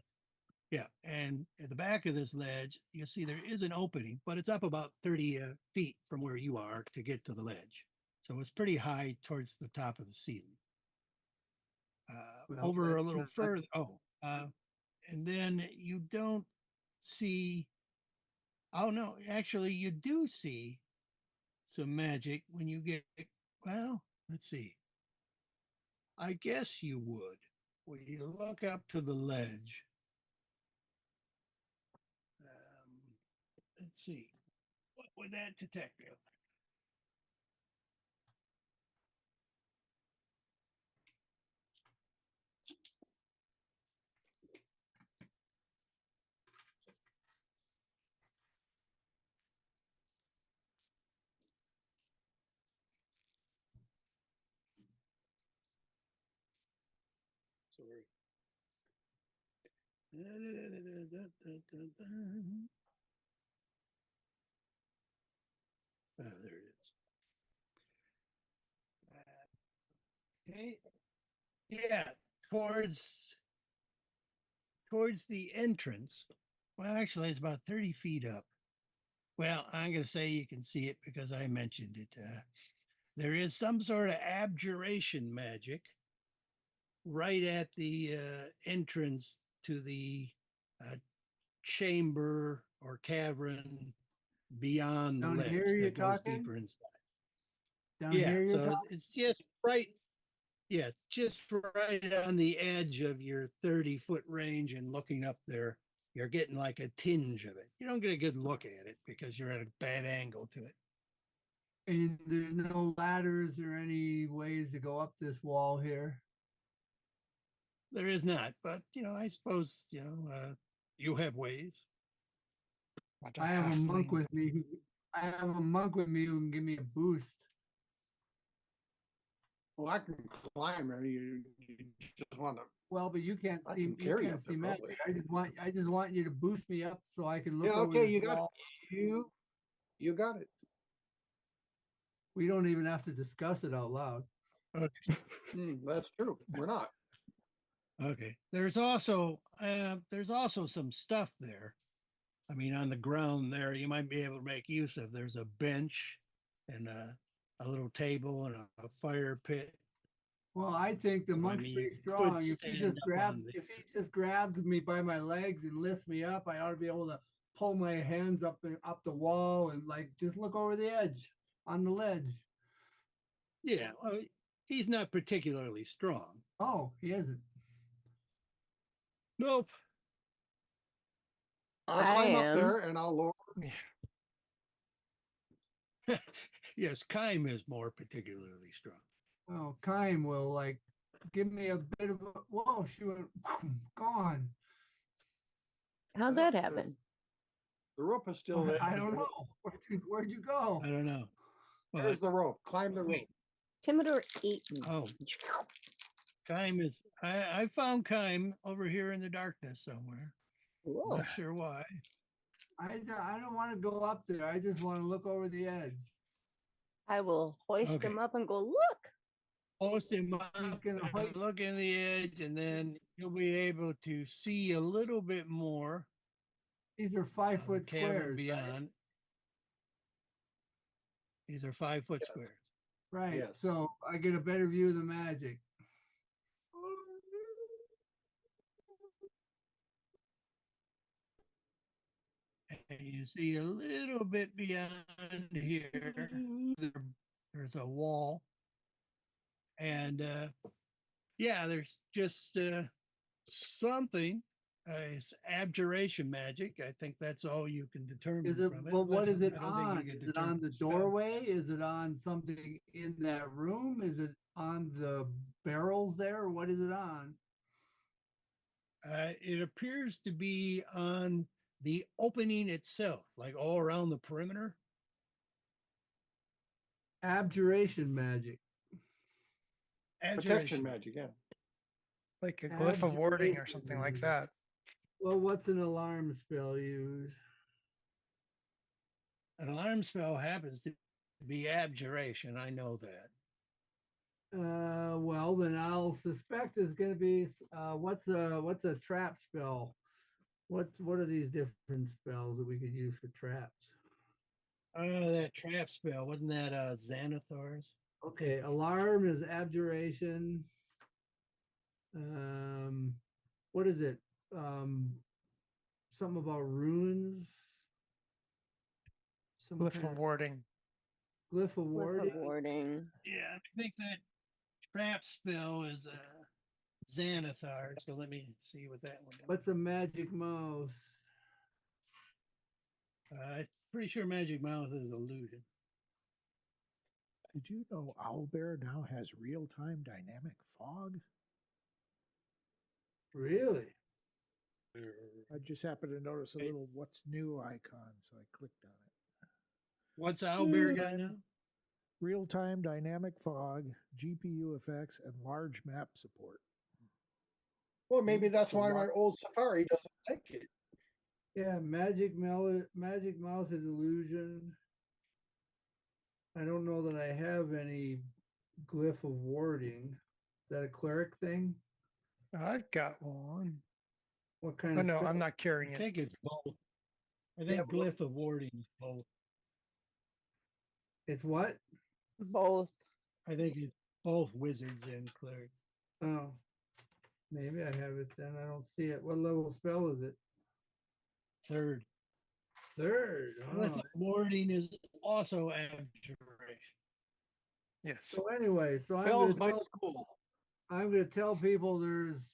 Yeah, and at the back of this ledge, you see there is an opening, but it's up about 30 feet from where you are to get to the ledge. So it's pretty high towards the top of the ceiling. Well, Over a that's little not- further. And then you don't see. Oh, no, actually, you do see some magic when you get. Well, let's see. I guess you would. When you look up to the ledge. Let's see. What would that detective? Sorry. Oh, there it is. Okay. Yeah, towards the entrance. Well, actually, it's about 30 feet up. Well, I'm going to say you can see it because I mentioned it. There is some sort of abjuration magic right at the entrance to the uh, chamber or cavern beyond the Down ledge here you're that goes talking? deeper inside. Down Yeah, here you're so talking? it's just right. Yes, just right on the edge of your 30-foot range and looking up there, you're getting like a tinge of it. You don't get a good look at it because you're at a bad angle to it. And there's no ladders or any ways to go up this wall here. There is not, but I suppose you have ways. What a I have a monk halfling. with me. I have a monk with me who can give me a boost. Well, I can climb there. You just want to. Well, but you can't I see. can You carry can't up there see probably. magic. I just want you to boost me up so I can look Yeah, over okay, this you got wall. it. You got it. We don't even have to discuss it out loud. That's true. We're not. Okay. There's also some stuff there. I mean, on the ground there, you might be able to make use of. There's a bench and a little table and a fire pit. Well, I think the So, I monk's mean, pretty you could strong. If he stand just up grabs, on the- if he just grabs me by my legs and lifts me up, I ought to be able to pull my hands up and up the wall and like just look over the edge on the ledge. Yeah, well, he's not particularly strong. Oh, he isn't. Nope. I'll I climb up am. there and I'll lower. Yes, Kime is more particularly strong. Oh, Kime will like give me a bit of a whoa, she went gone. How'd that happen? The rope is still there. I don't know. Where'd you go? I don't know. There's But the rope. Climb the rope. Timidor ate me. oh, Kime is. I found Kime over here in the darkness somewhere. Whoa. Not sure why. I don't want to go up there. I just want to look over the edge. I will hoist Okay. him up and go, look. Post him He's up, gonna hoist- look in the edge, and then you'll be able to see a little bit more These are of the 5-foot cavern squares. Right? beyond. These are 5-foot squares. Right. Yes. So I get a better view of the magic. And you see a little bit beyond here, there's a wall. And yeah, there's just something. It's abjuration magic. I think that's all you can determine Is it, from it. well, what unless- is it I don't think you on? can Is it on determine the spell doorway? casting. Is it on something in that room? Is it on the barrels there? Or what is it on? It appears to be on the opening itself, like all around the perimeter. Abjuration magic. Protection Abjuration. magic, yeah. Like a glyph of warding or Abjuration something like magic. that. Well, what's an alarm spell used? An alarm spell happens to be abjuration. I know that. Well, then I'll suspect it's going to be what's a trap spell? What are these different spells that we could use for traps? That trap spell, wasn't that Xanathar's? Okay, alarm is abjuration. What is it? Something about runes. Some Glyph kind of of warding. glyph of Glyph warding. of warding. Yeah, I think that trap spell is Xanathar. So let me see what that one is. What's a magic mouse? I'm pretty sure Magic Mouth is illusion. Did you know Owlbear now has real-time dynamic fog? Really? I just happened to notice a little "What's new" icon, so I clicked on it. What's Owlbear got now? Real-time dynamic fog, GPU effects, and large map support. Well, maybe that's So why my what- old Safari doesn't like it. Yeah, magic mouth is illusion. I don't know that I have any glyph of warding. Is that a cleric thing? I've got one. What kind Oh of no, spell? I'm not I carrying it. think it's both. I Yeah, think Glyph of Warding is both. It's what? Both. I think it's both wizards and clerics. Oh, maybe I have it then. I don't see it. What level spell is it? Third. Third. Glyph Oh. of Warding is also abjuration. Yes. So anyway, so Spells my school. I'm gonna tell people there's,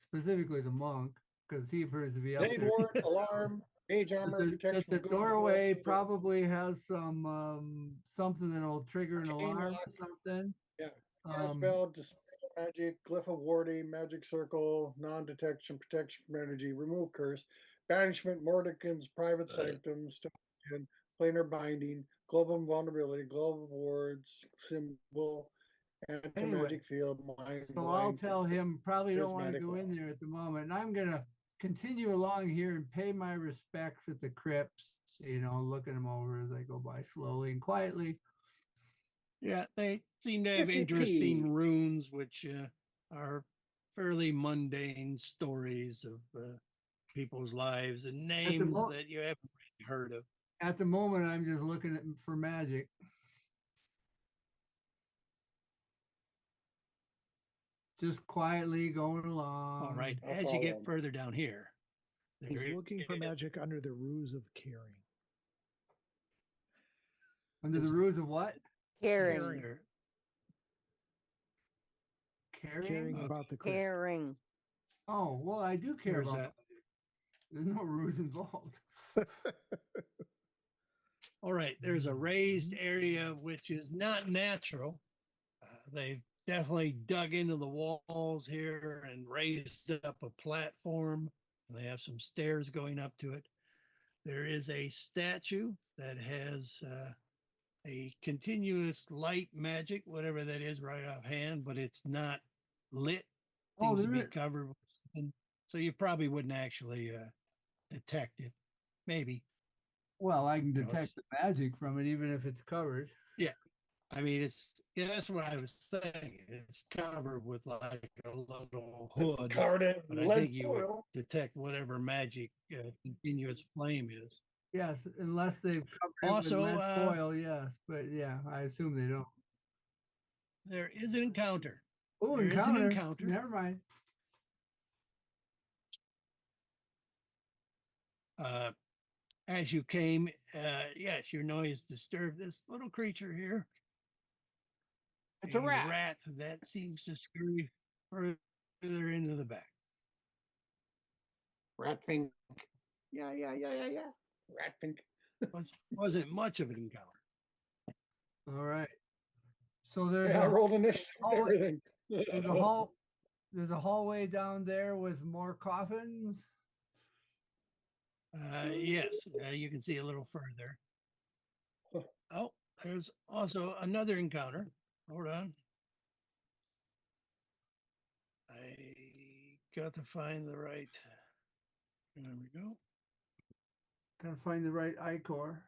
specifically the monk, because he appears to be up Blade there. ward, alarm, mage That armor, the, protection. that the from good and doorway evil, probably has some something that'll trigger an Arcane alarm or lock. something. Yeah. Um, Spell, dispel magic, glyph of warding, magic circle, non-detection, protection from energy, remove curse, banishment, Mordecai's private sanctum, stone, planar binding, global invulnerability, global wards, symbol, anti-magic field, mind So I'll blind, tell him probably don't want to charismatic go in wall. there at the moment. And I'm gonna continue along here and pay my respects at the crypts, looking them over as I go by slowly and quietly. Yeah, they seem to have 50p. interesting runes, which are fairly mundane stories of people's lives and names mo- that you haven't really heard of. At the moment, I'm just looking for magic. Just quietly going along. All right, I'll as you follow get 'em. further down here, He's there looking for is- magic under the ruse of caring. Under the ruse of what? Caring. there- Caring? Caring Okay. about the crypt. Caring. Oh, well, I do care There's about a- magic. There's no ruse involved. All right, there's a raised area which is not natural. They've definitely dug into the walls here and raised up a platform. They have some stairs going up to it. There is a statue that has a continuous light magic, whatever that is, right offhand, but it's not lit. Oh, Seems to be there is- covered with something. So you probably wouldn't actually detect it. Maybe. Well, I can No, detect the magic from it, even if it's covered. I mean, that's what I was thinking. It's covered with like a little It's hood, covered in but I lead think you would foil. detect whatever magic continuous flame is. Yes, unless they've covered it Also, with lead foil, yes, but yeah, I assume they don't. there is an encounter. Oh, There is an encounter. encounter. Never mind. As you came, yes, your noise disturbed this little creature here. It's a rat. Rat that seems to scurry further into the back. Ratfink. Yeah. Ratfink. Wasn't much of an encounter. All right. So there's Yeah, I a rolled initiative and hallway- everything. there's a hall. There's a hallway down there with more coffins. Yes, you can see a little further. Huh. Oh, there's also another encounter. Hold on. I got to find the right. There we go. Gotta find the right ichor.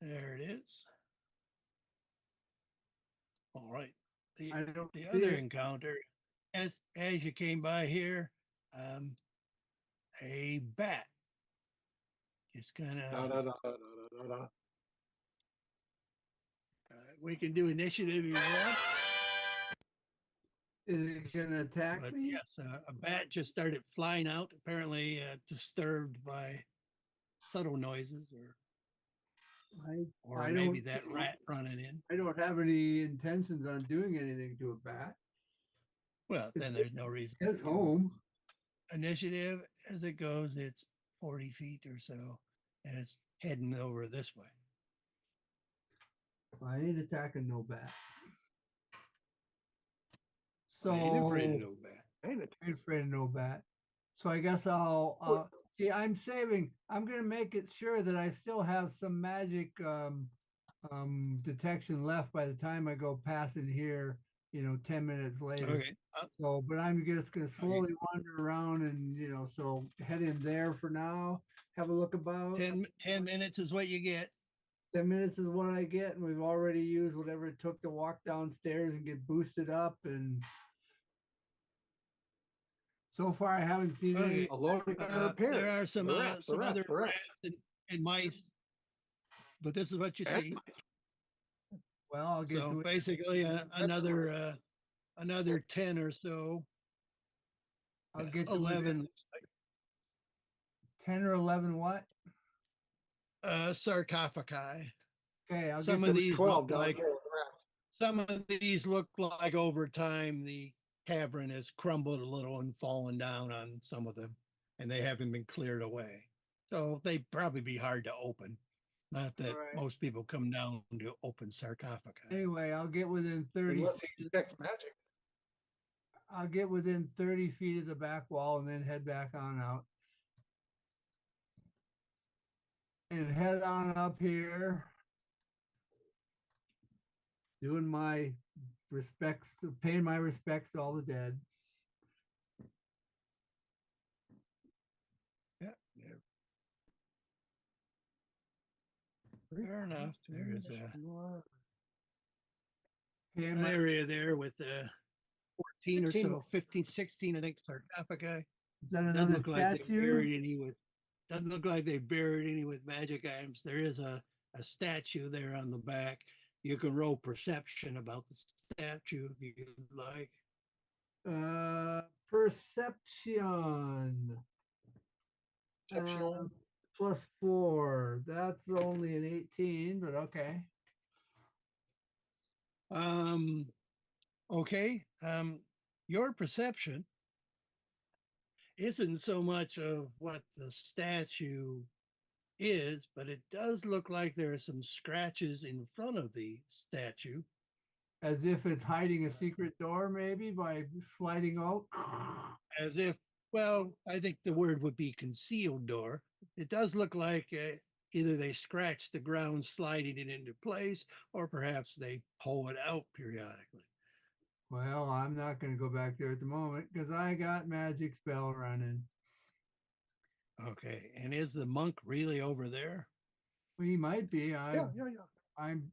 There it is. All right. I don't The see other it. encounter, as you came by here, a bat. Just kind Da, of. da, da, da, da, da, da. We can do initiative if you want. Is it gonna attack But me? yes, a bat just started flying out, apparently disturbed by subtle noises, or I maybe don't. that rat running in. I don't have any intentions on doing anything to a bat. Well, then there's no reason. It's home. Initiative, as it goes, it's 40 feet or so, and it's heading over this way. I ain't attacking no bat. So I ain't afraid of no bat. I ain't a- ain't afraid of no bat. So I guess I'll see. I'm saving. I'm gonna make it sure that I still have some magic detection left by the time I go passing here. 10 minutes later. Okay. So, but I'm just gonna slowly wander around and so head in there for now. Have a look about. 10 minutes is what you get. 10 minutes is what I get, and we've already used whatever it took to walk downstairs and get boosted up. And so far, I haven't seen any. Okay. alone in their appearance. There are some the rats, some other the rats. rats and mice, but this is what you see. Well, I'll get So to it. basically, another 10 or so. I'll get to 11 10 or 11. What? sarcophagi. Okay, I'll Some get of to these 12 look down like here with the rats. some of these look like over time the cavern has crumbled a little and fallen down on some of them, and they haven't been cleared away. So they'd probably be hard to open. Not that Right. most people come down to open sarcophagi. Anyway, I'll get within 30. Unless he detects magic. I'll get within 30 feet of the back wall and then head back on out. And head on up here. Doing my respects, paying my respects to all the dead. Yeah. Fair enough. There is Paying an my, area there with 14 or 15. so, 15, 16, I think, sarcophagi. is that Doesn't another look like they've statue? buried any with. Doesn't look like they've buried any with magic items. There is a statue there on the back. You can roll perception about the statue if you'd like. Perception. Perception. +4. That's only an 18, but okay. Okay. Your perception isn't so much of what the statue is, but it does look like there are some scratches in front of the statue. As if it's hiding a secret door, maybe by sliding out. As if, well, I think the word would be concealed door. It does look like either they scratch the ground sliding it into place, or perhaps they pull it out periodically. Well, I'm not going to go back there at the moment because I got magic spell running. Okay. And is the monk really over there? Well, he might be. Yeah.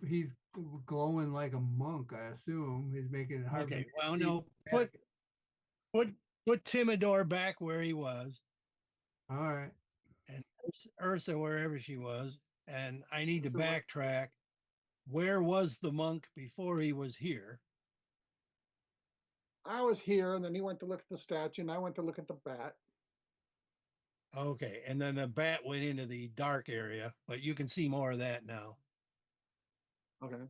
He's glowing like a monk, I assume. He's making it hard. for me Okay. to Well, see no, magic. put Timidor back where he was All right. and Ursa wherever she was, and I need to So what- backtrack. Where was the monk before he was here? I was here and then he went to look at the statue and I went to look at the bat. Okay, and then the bat went into the dark area, but you can see more of that now. Okay.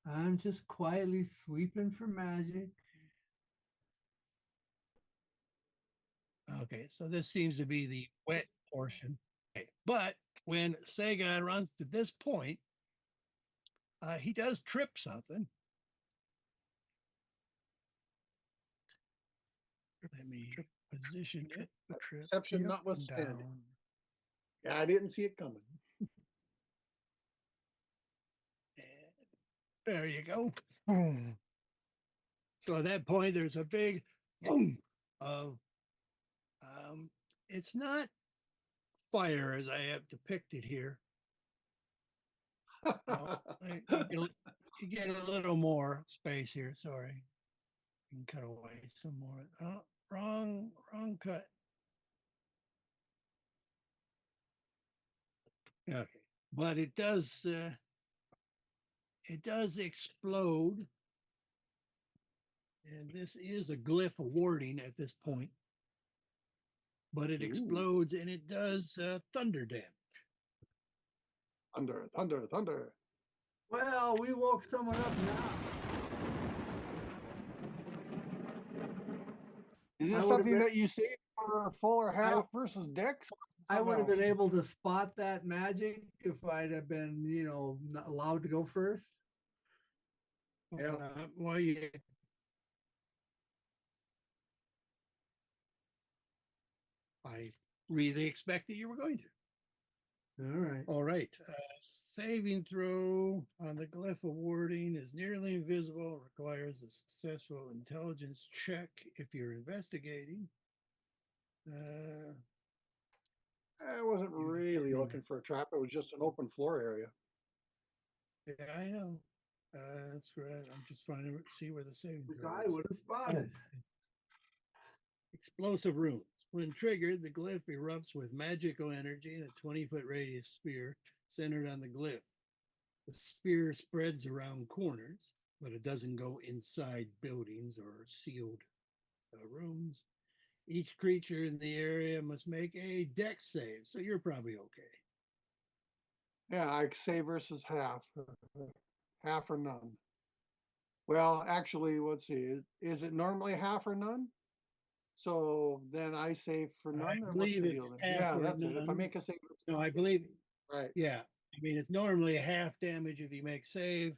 I'm just quietly sweeping for magic. Okay, so this seems to be the wet portion. Okay, but when Sagan runs to this point, he does trip something. Let me position it. Exception Up and notwithstanding. down. Yeah, I didn't see it coming. And there you go. Boom. So at that point, there's a big boom of, it's not fire as I have depicted here. You get a little more space here. Sorry. You can cut away some more. Oh, wrong cut. Okay, but it does explode, and this is a glyph of warding at this point. But it explodes and it does thunder damage. Thunder, thunder, thunder. Well, we woke someone up now. Is I this would've something been- that you say for full or half versus Dex? I would have been able to spot that magic if I'd have been, not allowed to go first. Yeah. Well, I really expected you were going to. All right. All right. Saving throw on the glyph of warding is nearly invisible, requires a successful intelligence check if you're investigating. I wasn't really looking for a trap. It was just an open floor area. Yeah, I know. That's right. I'm just trying to see where the saving Which throw I is. would have spotted. Explosive runes. When triggered, the glyph erupts with magical energy in a 20-foot radius sphere centered on the glyph. The sphere spreads around corners, but it doesn't go inside buildings or sealed rooms. Each creature in the area must make a dex save, so you're probably okay. Yeah, I say versus half. Half or none. Well, actually, let's see. Is it normally half or none? So then I say for none. Or what's believe the it's deal then? half Yeah, or that's it. If I none. make a save, it's No, not. I believe, Right. yeah. I mean, it's normally half damage if you make save,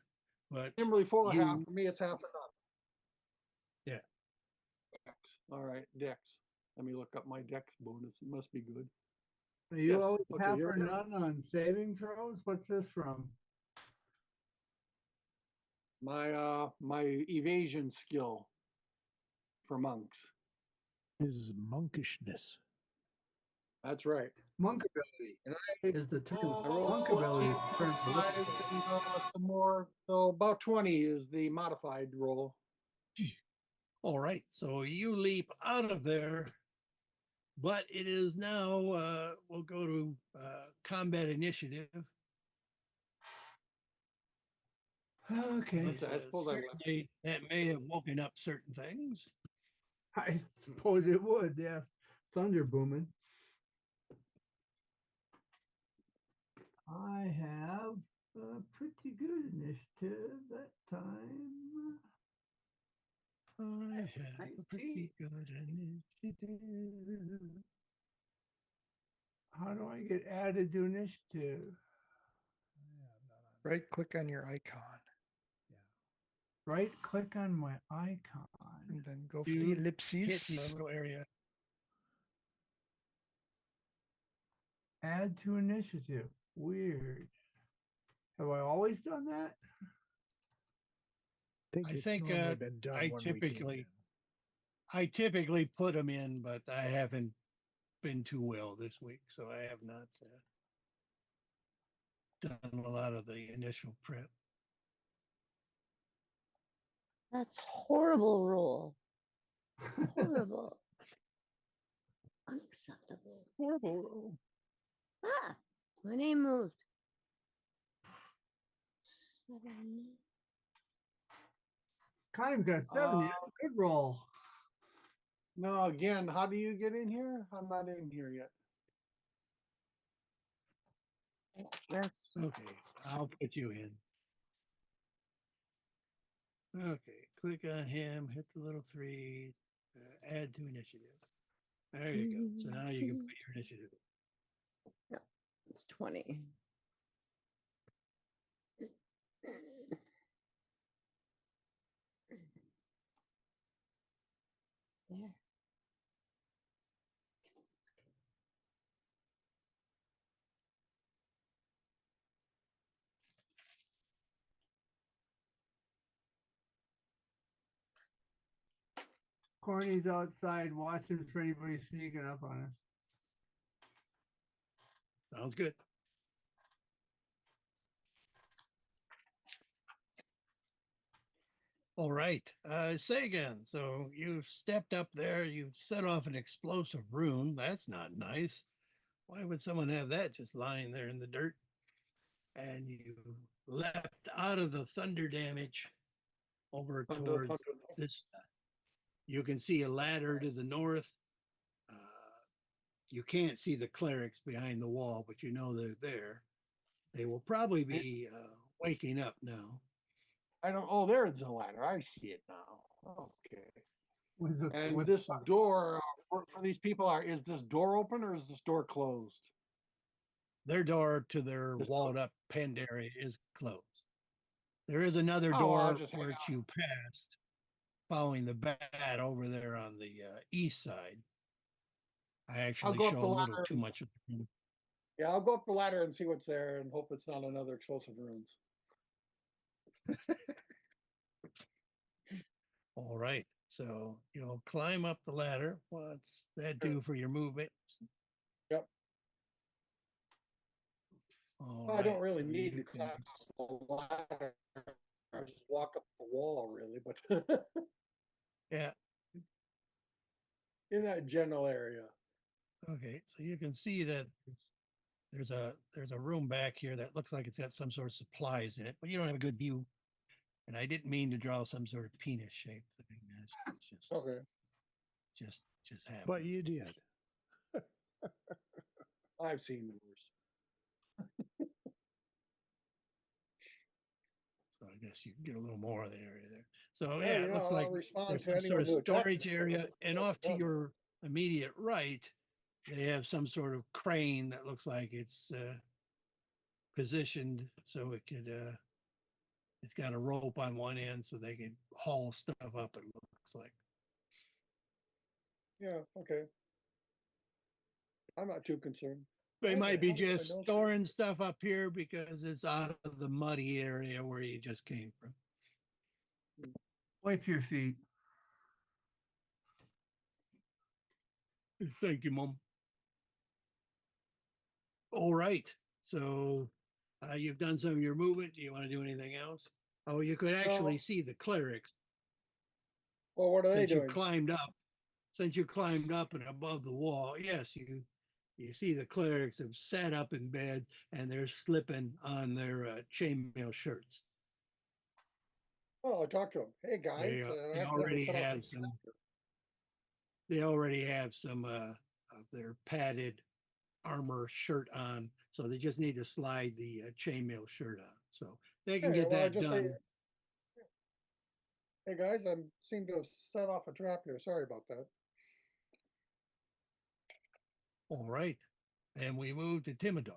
but Normally full or half. you- For me, it's half or none. Yeah. Dex. All right, Dex. Let me look up my Dex bonus. It must be good. Are you Yes, always okay, half you're or right. none on saving throws? What's this from? My evasion skill for monks. His monkishness. That's right. Monk ability And is the term. I rolled Monk ability is the term. for this. 5 and, some more. So about 20 is the modified roll. all right. So you leap out of there, but it is now, we'll go to combat initiative. Okay. I suppose I left. Certainly that may have woken up certain things. I suppose it would, yeah. Thunder booming. I have a pretty good initiative that time. I have a 19. pretty good initiative. How do I get added to initiative? Right click on your icon Right click on my icon. and then go for You the hit ellipses. the little area. Add to initiative. Weird. Have I always done that? I I it's think, normally been done I when we came typically- in. I typically put them in, but I haven't been too well this week, so I have not done a lot of the initial prep. That's horrible rule. Horrible. Unacceptable. Horrible. Ah, my name moved. 7. Connie's got 70. That's a good roll. No, again, how do you get in here? I'm not in here yet. Yes. Okay, I'll put you in. Okay, click on him, hit the little 3, add to initiative. There you go. So now you can put your initiative. It's 20. There. Corny's outside watching for anybody sneaking up on us. Sounds good. All right, say again. So you stepped up there, you set off an explosive rune. That's not nice. Why would someone have that just lying there in the dirt? And you leapt out of the thunder damage over towards this. You can see a ladder to the north. You can't see the clerics behind the wall, but you know they're there. They will probably be waking up now. I don't. Oh, there's the ladder. I see it now. Okay. And With this door for these people is this door open or is this door closed? Their door to their This walled up penned area is closed. There is another Oh, door I'll just hang which out. you passed following the bat over there on the east side. I actually go up show the a little ladder too much of the room. Yeah, I'll go up the ladder and see what's there and hope it's not another explosive runes. All right. So you'll climb up the ladder. What's that do for your movement? Yep. All Well, I don't right, really so need you to can- climb up the ladder. I just walk up the wall, really, but Yeah. in that general area. Okay. So you can see that there's a room back here that looks like it's got some sort of supplies in it, but you don't have a good view. And I didn't mean to draw some sort of penis shaped thing. That's Okay. just happened. But you did. I've seen worse. So I guess you can get a little more of the area there. So Hey, yeah, you it know, looks I'll like respond there's to some anyone sort of who attacks storage me. area, and off to Done. your immediate right, they have some sort of crane that looks like it's positioned so it could. It's got a rope on one end so they can haul stuff up. It looks like. Yeah, okay. I'm not too concerned. They Oh, might the be hell did I just know? storing stuff up here because it's out of the muddy area where you just came from. wipe your feet. Thank you, Mom. All right. So you've done some of your movement. Do you want to do anything else? Oh, you could actually No. see the clerics Well, what are they since you doing? climbed up. Since you climbed up and above the wall, yes, you see the clerics have sat up in bed and they're slipping on their chainmail shirts. Oh, I talked to them. Hey guys, They I already set off have a some. tractor. They already have some of their padded armor shirt on, so they just need to slide the chainmail shirt on. So they can Yeah, get well, I that just say, done. hey guys, I seem to have set off a trap here. Sorry about that. All right. And we move to Timidor.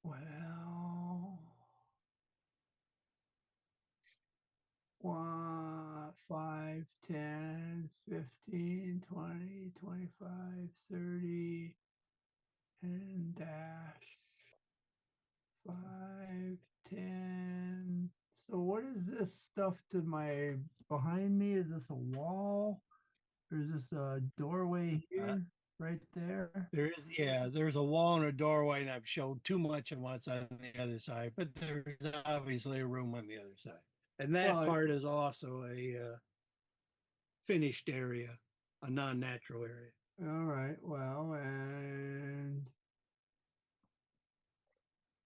Well, 1, 5, 10, 15, 20, 25, 30, and dash 5, 10. So what is this stuff to my behind me? Is this a wall? Or is this a doorway here? Right there? There's a wall and a doorway, and I've showed too much of what's on the other side, but there's obviously a room on the other side. And that Well, part is also a finished area. a non-natural area. All right. Well, and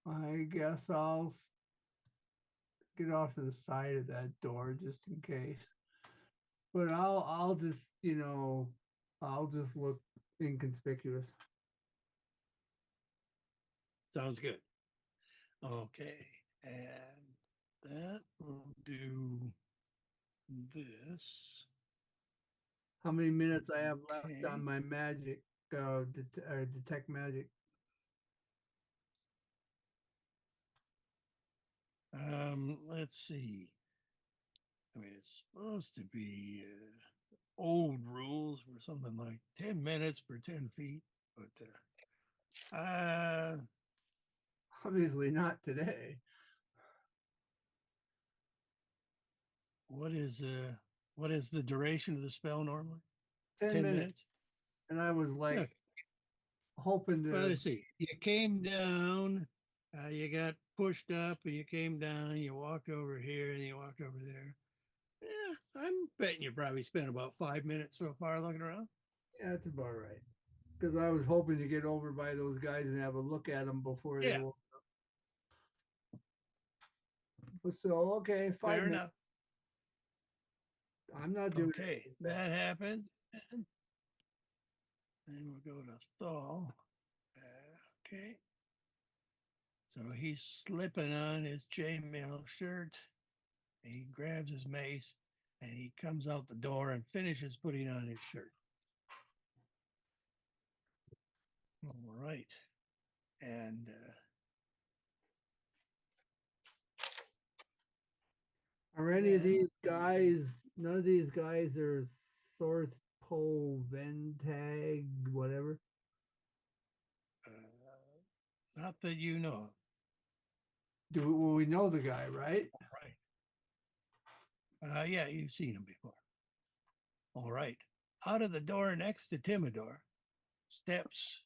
I guess I'll get off to the side of that door just in case. But I'll just, I'll just look inconspicuous. Sounds good. Okay, and that will do this. How many minutes I have left Okay. on my magic, detect magic? Let's see. I mean, it's supposed to be old rules were something like 10 minutes per 10 feet, but Obviously not today. what is the duration of the spell normally? 10 minutes. And I was like Okay. hoping Well, to. let's see. You came down, you got pushed up, and you came down. You walked over here, and you walked over there. Yeah, I'm betting you probably spent about 5 minutes so far looking around. Yeah, that's about right. Because I was hoping to get over by those guys and have a look at them before they Yeah. woke up. So, okay, 5 Fair minutes. enough. I'm not doing Okay, that happened. And we'll go to thaw. Okay. So he's slipping on his chainmail shirt. And he grabs his mace and he comes out the door and finishes putting on his shirt. All right. And Are any of then these guys, none of these guys are source pole, Ventag, whatever? not that you know. Well, we know the guy, right? Right. Yeah, you've seen him before. All right. Out of the door next to Timidor steps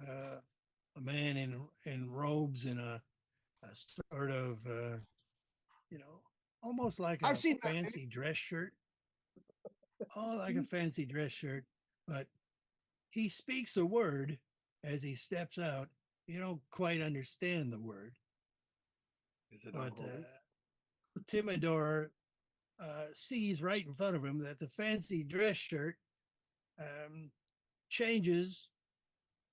a man in robes and a sort of almost like a I've seen that. fancy dress shirt. Oh, like a fancy dress shirt, but he speaks a word as he steps out. You don't quite understand the word. Is it But unholy? Timidor sees right in front of him that the fancy dress shirt changes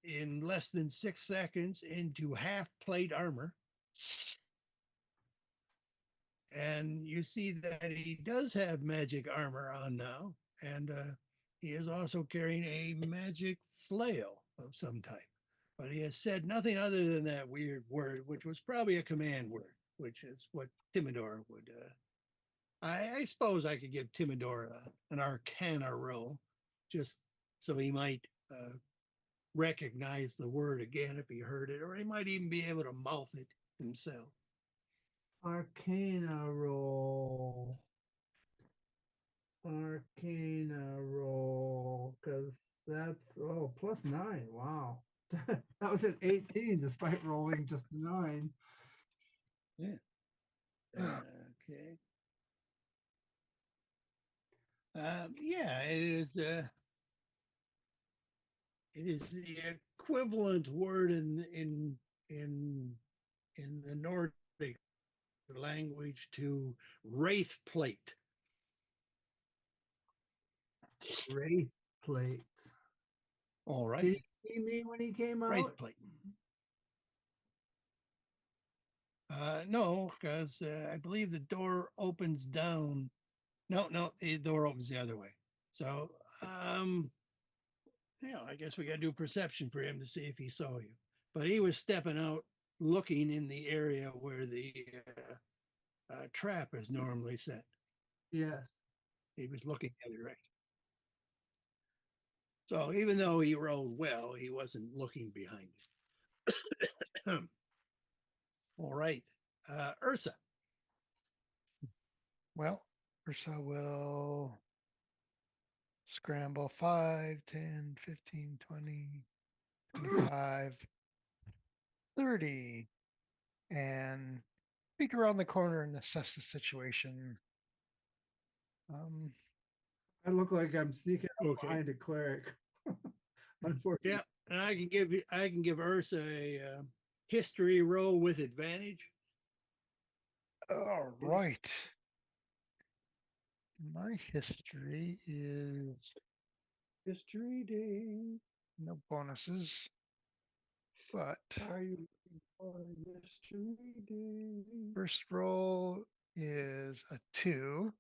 in less than 6 seconds into half plate armor. And you see that he does have magic armor on now. And he is also carrying a magic flail of some type. But he has said nothing other than that weird word, which was probably a command word, which is what Timidor would. I suppose I could give Timidor an arcana roll just so he might recognize the word again if he heard it, or he might even be able to mouth it himself. Arcana roll. Arcana roll. Because that's, +9. Wow. That was an 18 despite rolling just a 9. Yeah. Okay. Yeah, it is the equivalent word in the Nordic language to wraith plate. Wraith plate. All right. Did he see me when he came Wraith out? plate. No, because I believe the door opens down. No, the door opens the other way. So, I guess we got to do perception for him to see if he saw you. But he was stepping out, looking in the area where the trap is normally set. Yes. He was looking the other direction. So even though he rolled well, he wasn't looking behind him. All right. Ursa. Well, Ursa will scramble 5, 10, 15, 20, 25, 30, and peek around the corner and assess the situation. I look like I'm sneaking up Okay. behind a cleric. Unfortunately. Yeah, and I can give Ursa a history roll with advantage. All right. My history is History day. no bonuses, but Are you looking for history day? first roll is a 2,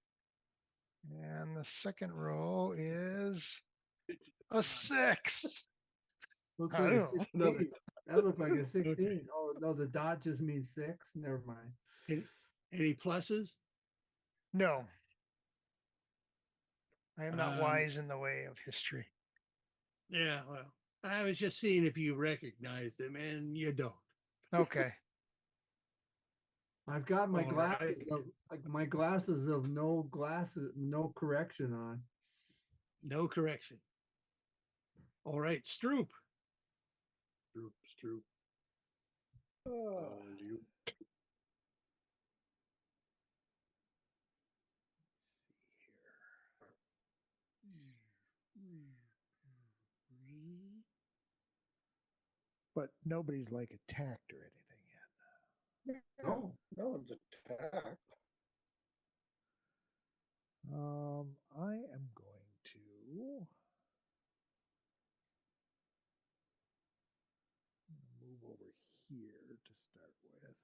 and the second roll is a 6. Looked I like a don't know. 16. That looked like a 16. Oh no, the dot just means 6. Never mind. Any pluses? No, I am not Um, wise in the way of history. Yeah, well, I was just seeing if you recognized him, and you don't. Okay. I've got my All glasses right. of like my glasses of no glasses, no correction on. No correction. All right, Stroop. Stroop. Oh, you. But nobody's like attacked or anything yet. No. No one's attacked. I am going to move over here to start with.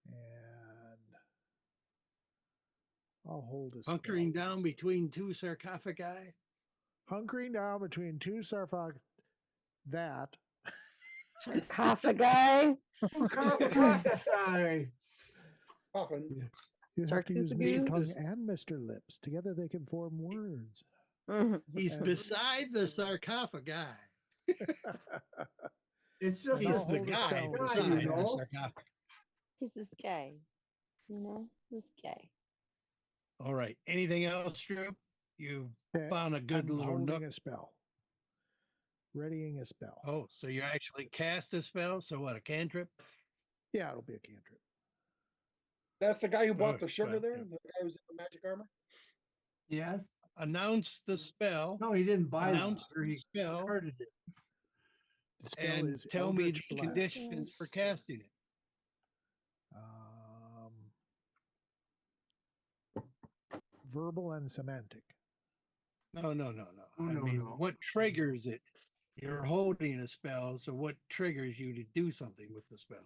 And I'll hold a spell. Hunkering down between two sarcophagi. Hunkering down between two sarcophagi. That. Sarcophagi. Sorry. Coffins. You have to use Mr. Sarcophagus? Tongue and Mr. Lips. Together they can form words. He's beside the sarcophagi. It's just He's I'll the hold a guy spell beside beside you the know? sarcophagus. He's this guy. You know, this guy. All right. Anything else, Stroop? You Okay, found a good I'm little holding nook. a spell. Readying a spell. Oh, so you actually cast a spell? So what, a cantrip? Yeah, it'll be a cantrip. That's the guy who bought Oh, the sugar right, there? yeah. The guy who's in the magic armor? Yes. Announce the spell. No, he didn't buy Announce it. Or the he spell carded it. The spell and is tell me Eldritch the Blast. conditions for casting it. Verbal and semantic. No. Oh, I no, mean, no. what triggers it? You're holding a spell, so what triggers you to do something with the spell?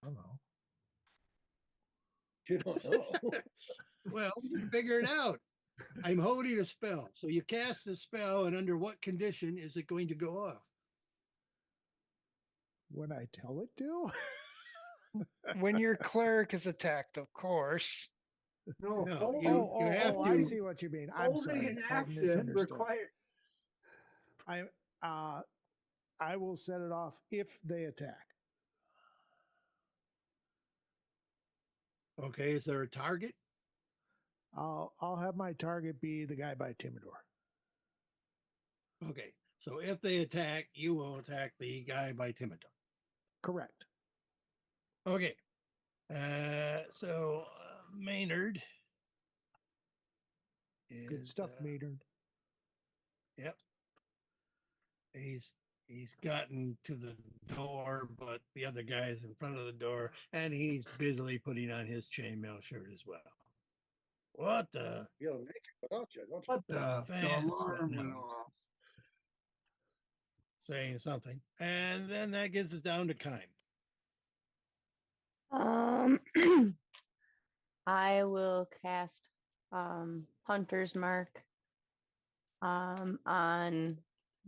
I don't know. You don't know. Well, figure it out. I'm holding a spell. So you cast the spell, and under what condition is it going to go off? When I tell it to? When your cleric is attacked, of course. No, No, holding, you have I to- see what you mean. I'm holding sorry. an I action misunderstood. required. I will set it off if they attack. Okay, is there a target? I'll have my target be the guy by Timidor. Okay, so if they attack, you will attack the guy by Timidor. Correct. Okay, so Maynard is Good stuff, Maynard. Yep. He's gotten to the door, but the other guy's in front of the door, and he's busily putting on his chainmail shirt as well. What the? You don't make it without you, don't you? What the Fans alarm that went knows. off. Saying something, and then that gets us down to Kime. I will cast Hunter's Mark on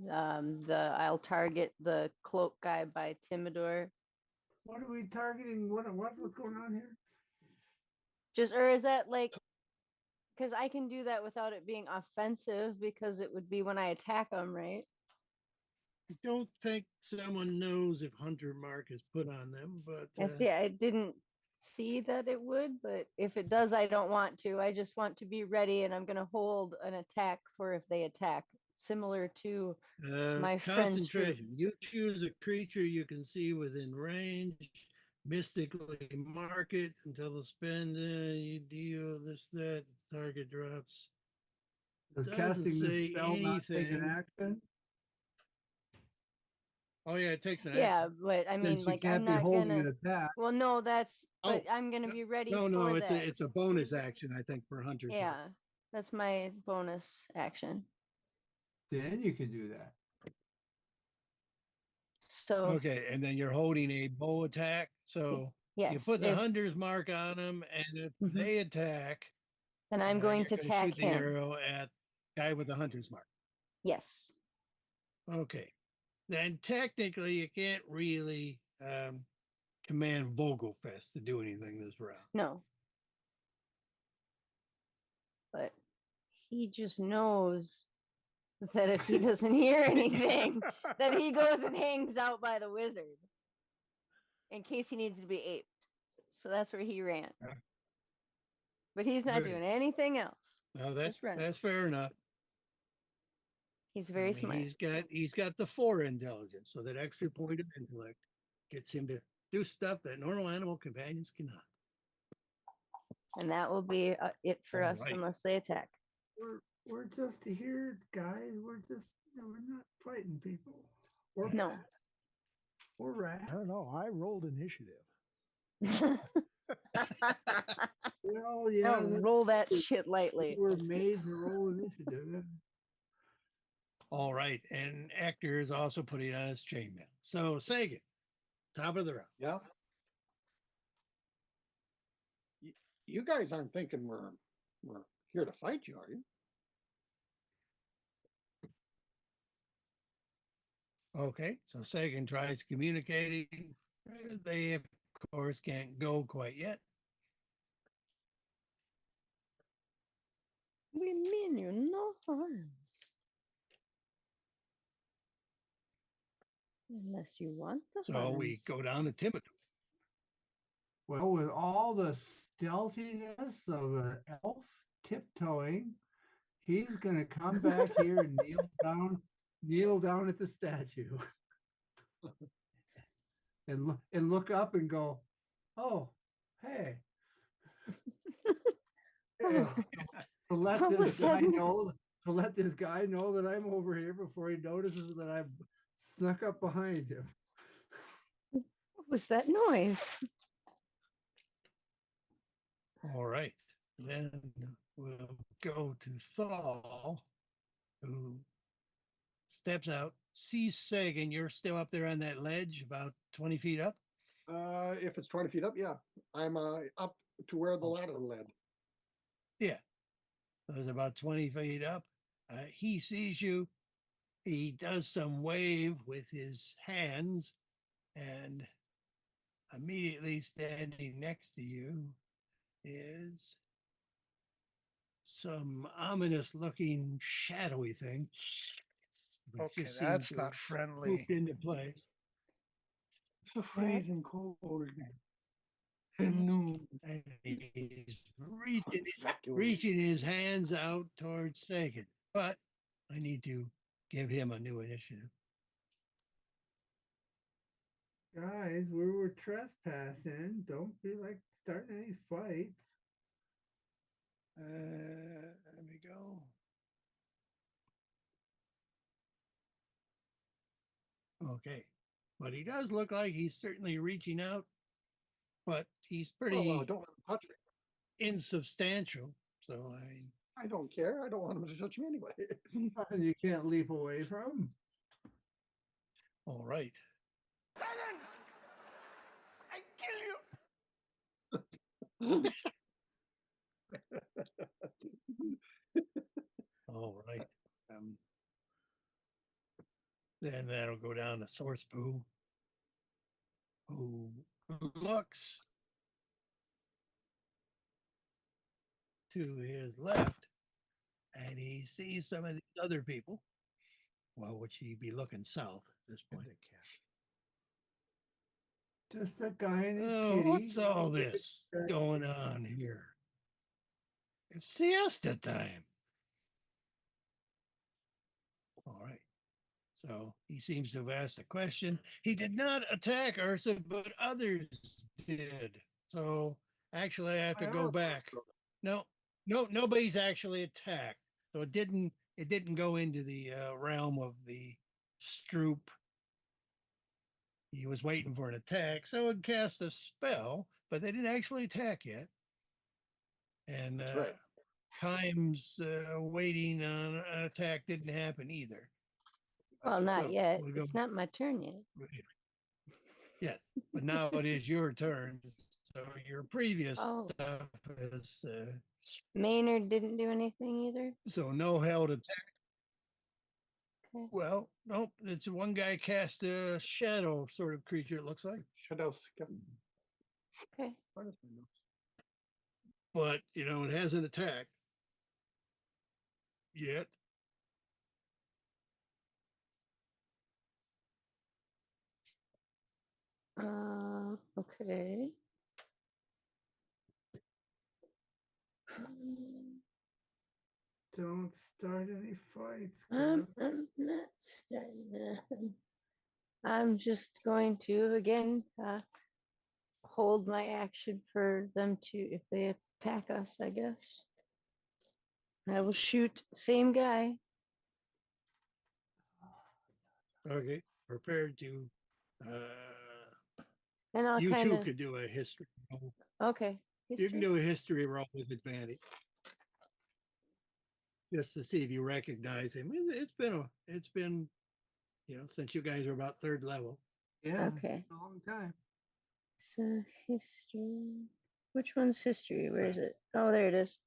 I'll target the cloak guy by Timidor. What are we targeting? What's going on here? Or is that like, because I can do that without it being offensive because it would be when I attack them, right? I don't think someone knows if Hunter Mark is put on them, but I see. I didn't see that it would, but if it does, I don't want to. I just want to be ready, and I'm going to hold an attack for if they attack, similar to my friend's troop. concentration. You choose a creature you can see within range. mystically mark it until the spend, you deal this, that, the target drops. Does Doesn't casting this say spell not take an anything. action? Oh yeah, it takes an Yeah, action. but I Then mean, she like, can't I'm be not holding gonna, an attack. well, no, that's, but Oh, I'm gonna be ready No, for it's that. a bonus action, I think, for Hunter's Mark. Yeah, that's my bonus action. Then you can do that. So, Okay, and then you're holding a bow attack. So you yes, put the if, Hunter's Mark on them, and if Mhm. they attack, then I'm going you're to gonna attack shoot the him. arrow at guy with the Hunter's Mark. Yes. Okay. Then technically you can't really command Vogelfest to do anything this round. No. But he just knows that if he doesn't hear anything, then he goes and hangs out by the wizard in case he needs to be aped. So that's where he ran. Yeah. But he's not Good. doing anything else. No, Just running. that's fair enough. He's I very mean, smart. he's got the 4 intelligence, so that extra point of intellect gets him to do stuff that normal animal companions cannot. And that will be it for us Alright. unless they attack. We're just here, guys. We're not fighting people. We're No. We're rats. I don't know. I rolled initiative. Well, yeah. Don't roll that shit lightly. We're made to roll initiative. Yeah. All right, and Actor is also putting on his chainmail. So Sagan, top of the round. Yeah. You guys aren't thinking we're here to fight you, are you? Okay, so Sagan tries communicating. They, of course, can't go quite yet. We mean you no harms. Unless you want the So we harms. go down to Timothy. Well, with all the stealthiness of an elf tiptoeing, he's gonna come back here and kneel down at the statue, and look up and go, "Oh, hey." To let What this was guy that? know, that I'm over here before he notices that I've snuck up behind him. What was that noise? All right, then we'll go to Thal, who steps out, sees Sagan. You're still up there on that ledge, about 20 feet up. If it's 20 feet up, yeah. I'm up to where the ladder led. Yeah. So it's about 20 feet up. He sees you. He does some wave with his hands, and immediately standing next to you is some ominous looking shadowy thing. which Okay, just that's seems to not have friendly. swooped into place. It's the freezing cold and noon. And he's reaching, Exactly. reaching his hands out towards Sagan. But I need to give him a new initiative. Guys, we were trespassing. Don't be like starting any fights. Let me go. Okay. But he does look like he's certainly reaching out, but he's pretty Well, don't let him touch me. insubstantial. So I don't care. I don't want him to touch me anyway. And you can't leap away from. all right. Silence! I kill you! All right. Then that'll go down to Source Poo, who looks to his left and he sees some of the other people. Well, would he be looking south at this point? Just a guy and his Oh, kitty. what's all this going on here? It's siesta time. All right. So he seems to have asked a question. He did not attack Ursa, but others did. So actually, I have to go back. No, nobody's actually attacked. So it didn't go into the realm of the Stroop. He was waiting for an attack, so it cast a spell, but they didn't actually attack yet. And That's right. Kime's waiting on an attack didn't happen either. Well, That's not So yet. we'll go. It's not my turn yet. Yes, but now it is your turn. So your previous Oh. stuff is Maynard didn't do anything either. so no held attack. Okay. Well, nope. It's one guy cast a shadow sort of creature. It looks like, Shadow skip. Okay. Where is my notes? but it hasn't attacked yet. Okay. Don't start any fights. I'm Cliff. not starting nothing. I'm just going to again hold my action for them to if they attack us, I guess. I will shoot same guy. Okay, prepared to. Uh, And I'll you kind too of could do a history roll. okay. You can history. do a history roll with advantage, just to see if you recognize him. It's been since you guys are about third level. Yeah. Okay. A long time. So history. Which one's history? Where is it? Oh, there it is.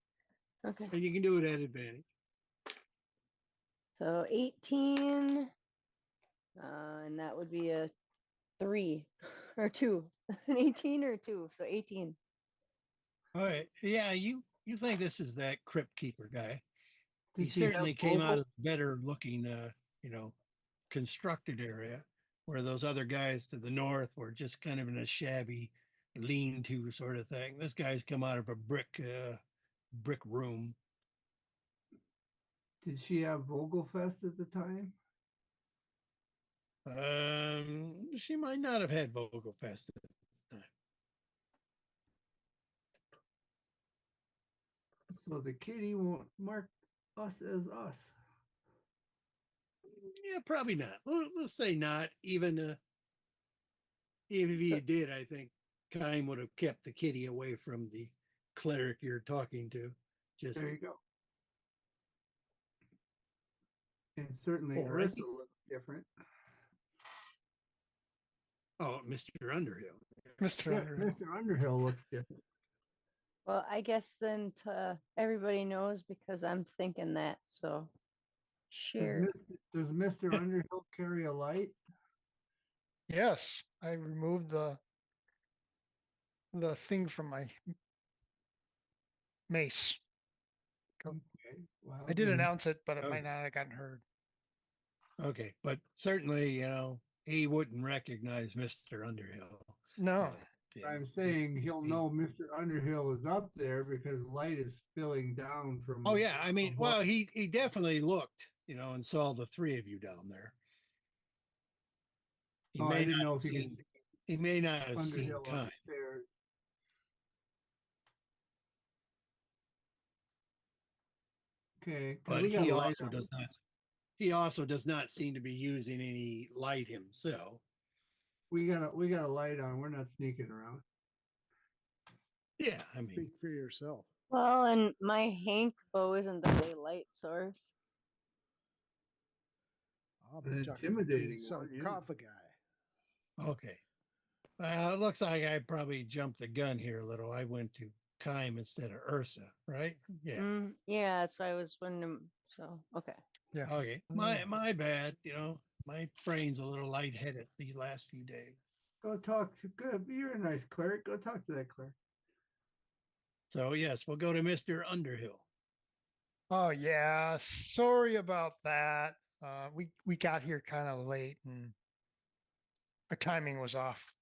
Okay. And you can do it at advantage. So 18. And that would be a 3 or 2. An 18 or 2. So 18. All right. Yeah, you think this is that crypt keeper guy. He Did she have certainly came out vocal- of the better looking constructed area, where those other guys to the north were just kind of in a shabby lean-to sort of thing. This guy's come out of a brick room. Did she have Vogelfest at the time? She might not have had Vogelfest at the time. So the kitty won't mark us as us. Yeah, probably not. Let's say not. Even if he did, I think Kime would have kept the kitty away from the cleric you're talking to. Just There you go. And certainly Alrighty. Ursa looks different. oh, Mr. Underhill. Mr. Yeah, Underhill. Mr. Underhill looks different. Well, I guess then everybody knows because I'm thinking that. So share. Does Mr. Underhill carry a light? Yes, I removed the thing from my mace. Okay. Well, I did then announce it, but it Oh. might not have gotten heard. Okay, but certainly, he wouldn't recognize Mr. Underhill. No, Yeah. I'm saying he'll he- know Mr. Underhill is up there because light is spilling down from. Oh yeah, I mean, above. well, he definitely looked, and saw the three of you down there. He Oh, may I didn't not know have if he seen. could He may not have seen Underhill Kime. upstairs. Okay, 'cause But we got he a light also on. does not. He also does not seem to be using any light himself. We got a light on. We're not sneaking around. Yeah, I mean, Speak for yourself. Well, and my Hank bow isn't the only light source. I'll An be talking intimidating to one, yeah. sarcophagus. okay. It looks like I probably jumped the gun here a little. I went to Kime instead of Ursa, right? Yeah. Yeah, that's why I was wondering. So okay. yeah. Okay. My bad. My brain's a little lightheaded these last few days. Go talk to good. You're a nice cleric. Go talk to that cleric. So yes, we'll go to Mr. Underhill. Oh yeah, sorry about that. We got here kind of late and our timing was off.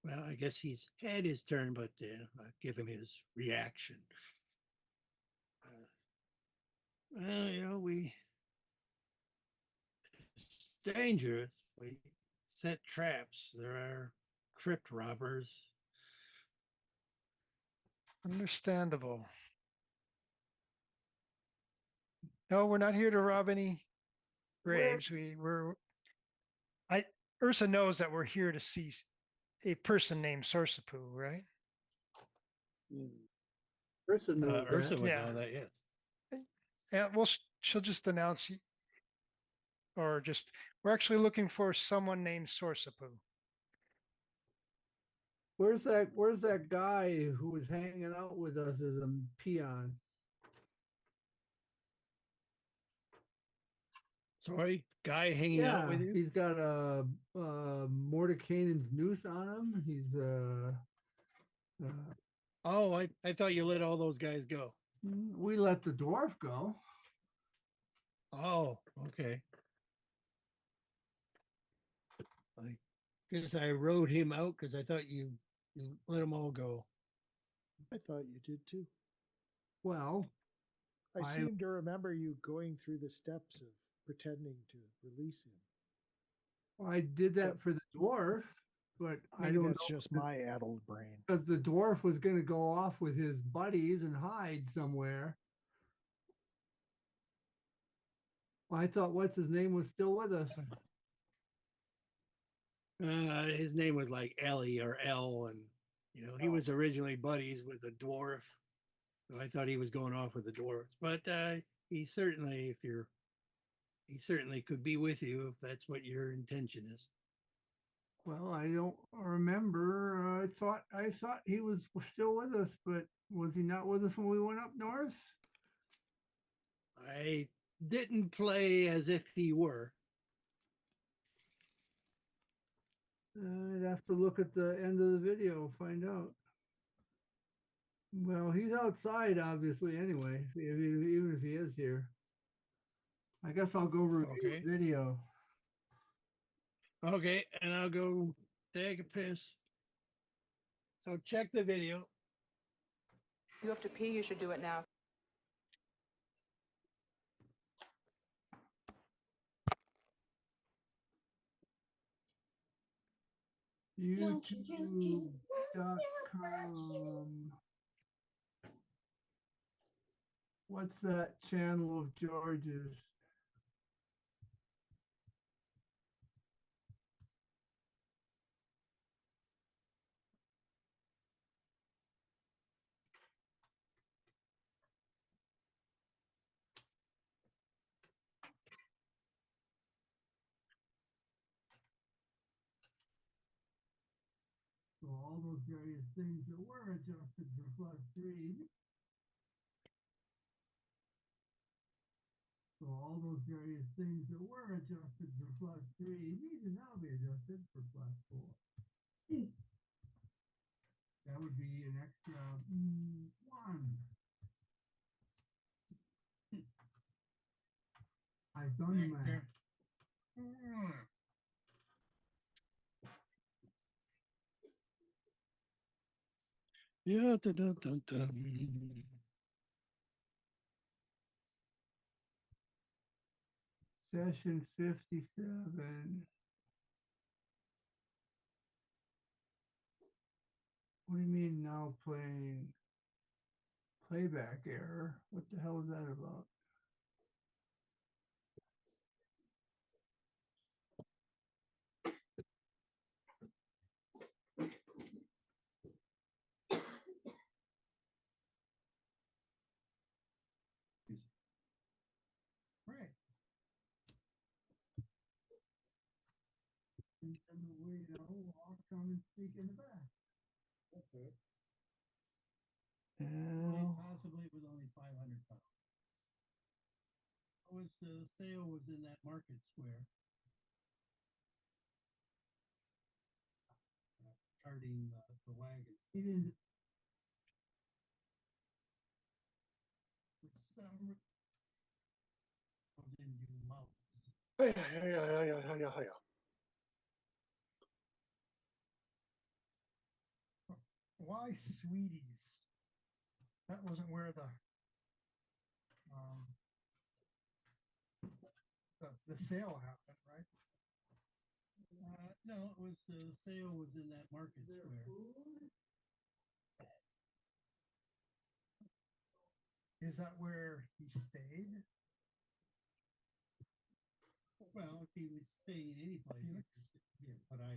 Well, I guess he's had his turn, but I'll give him his reaction. Well, it's dangerous. We set traps. There are crypt robbers. Understandable. No, we're not here to rob any graves. I Ursa knows that we're here to see a person named Sorsapu, right? Person knows Ursa that. would Yeah. know that, yes. Yeah, well, she'll just announce, or just, we're actually looking for someone named Sorsapu. Where's that guy who was hanging out with us as a peon? Sorry, guy hanging out with you. He's got a Mordecai's noose on him. He's Oh, I thought you let all those guys go. we let the dwarf go. Oh, okay. I guess I wrote him out because I thought you let them all go. I thought you did too. Well, I seem to remember you going through the steps of pretending to release him. I did that for the dwarf, but I Maybe don't that's know just my addled brain. because the dwarf was going to go off with his buddies and hide somewhere. I thought what's his name was still with us. His name was like Ellie or L, and he was originally buddies with a dwarf. So I thought he was going off with the dwarves, but he certainly, he certainly could be with you if that's what your intention is. Well, I don't remember. I thought he was still with us, but was he not with us when we went up north? I didn't play as if he were. I'd have to look at the end of the video, find out. Well, he's outside, obviously, anyway, even if he is here. I guess I'll go review Okay. the video. Okay, and I'll go take a piss. So check the video. You have to pee, you should do it now. YouTube.com. What's that channel of George's? So all those various things that were adjusted for +3. So all those various things that were adjusted for +3 need to now be adjusted for +4. That would be an extra 1. I've done the math. Yeah. Dun, dun, dun, dun. Session 57. What do you mean now playing playback error? What the hell is that about? Right. And I'll come and speak in the back. That's it. Possibly it was only 500 pounds. The sale was in that market square. Carting the wagons. He didn't. Didn't do mouths. Why sweeties? That wasn't where the the sale happened, right? No, it was, the sale was in that market square. Is that where he stayed? Well, if he was staying any place, yeah, but I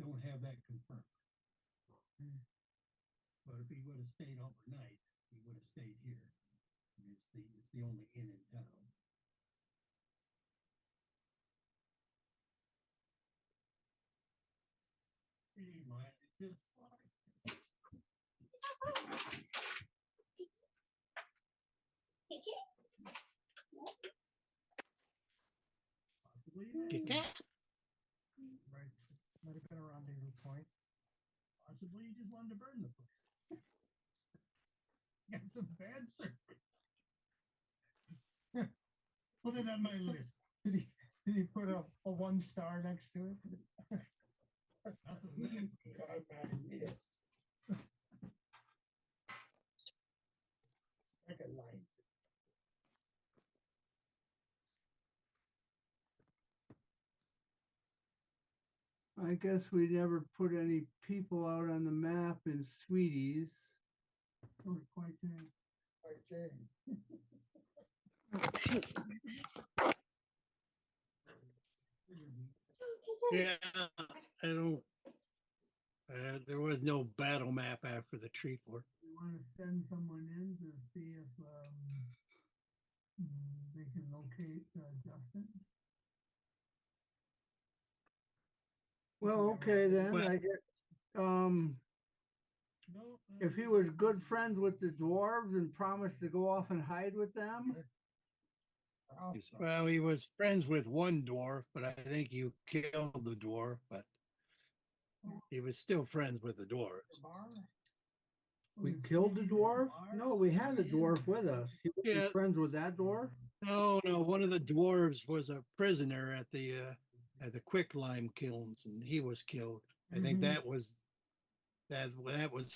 don't have that confirmed. But if he would have stayed overnight, he would have stayed here. And it's the only inn in town. He might have just like possibly. Right. Might have been a rendezvous point. Possibly he just wanted to burn the place. Got some bad service. Put it on my list. Did he put a 1 star next to it? Nothing there. Second line. I guess we never put any people out on the map in Sweeties. Or quite Jane. Quite Jane. Yeah, I don't. There was no battle map after the tree fort. You want to send someone in to see if they can locate Justin? Well, okay then. Well- I guess if he was good friends with the dwarves and promised to go off and hide with them. Well, he was friends with one dwarf, but I think you killed the dwarf, but he was still friends with the dwarves. We killed the dwarf? No, we had the dwarf with us. He was Yeah. friends with that dwarf? No, one of the dwarves was a prisoner at the quicklime kilns, and he was killed. I think Mhm. that was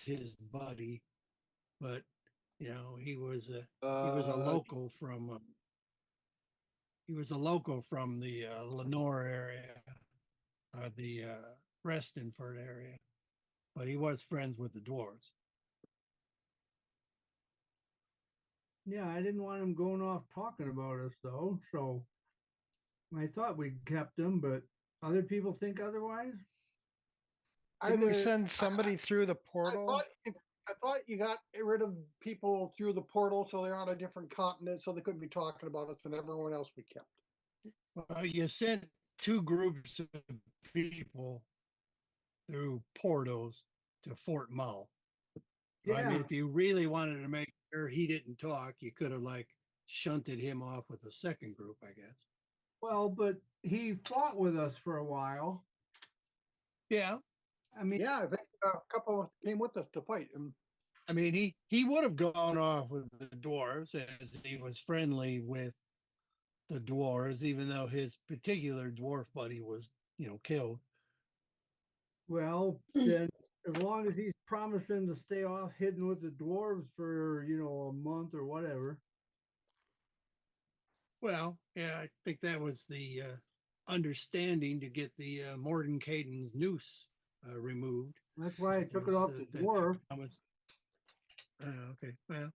his buddy, but he was a local from the Lenore area, the Restonford area, but he was friends with the dwarves. Yeah, I didn't want him going off talking about us though, so I thought we kept him, but other people think otherwise? Didn't we send somebody through the portal? I thought you got rid of people through the portal so they're on a different continent so they couldn't be talking about us, and everyone else we kept. Well, you sent 2 groups of people through portals to Fort Mull. I mean, Yeah, if you really wanted to make sure he didn't talk, you could have shunted him off with a second group, I guess. well, but he fought with us for a while. Yeah. I mean, Yeah, I think a couple came with us to fight him. I mean, he would have gone off with the dwarves as he was friendly with the dwarves, even though his particular dwarf buddy was, killed. well, then as long as he's promising to stay off hidden with the dwarves for, a month or whatever. Well, yeah, I think that was the understanding to get the Mordenkaden's noose removed. That's why I took it was, off the dwarf. Okay, well,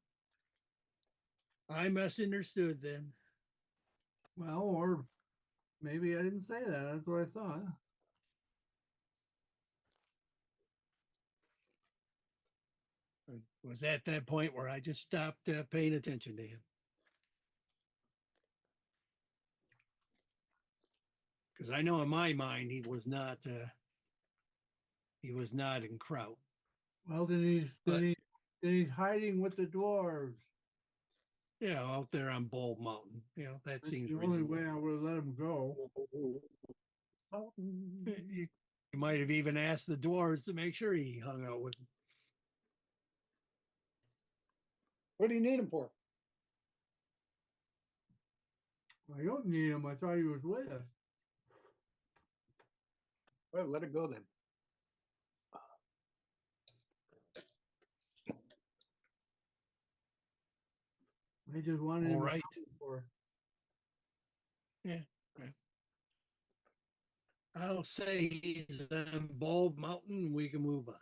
I misunderstood then. Well, or maybe I didn't say that. That's what I thought. It was at that point where I just stopped paying attention to him. Because I know in my mind he was not in Kraut. Well, then he's hiding with the dwarves. Yeah, out there on Bull Mountain. That That's seems the only reasonable. way I would have let him go. You might have even asked the dwarves to make sure he hung out with them. What do you need him for? I don't need him. I thought he was with us. Well, let it go then. I just wanted All him right. for Yeah. I'll say he's on Bulb Mountain. We can move on.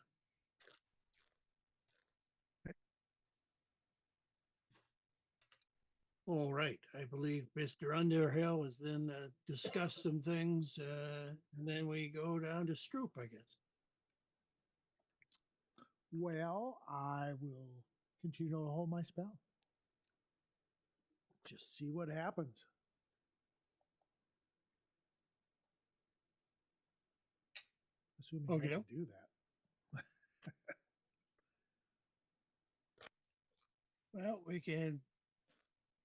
All right. I believe Mr. Underhill has then discussed some things, and then we go down to Stroop, I guess. Well, I will continue to hold my spell. Just see what happens. Assuming I Okay, can no. do that. Well, we can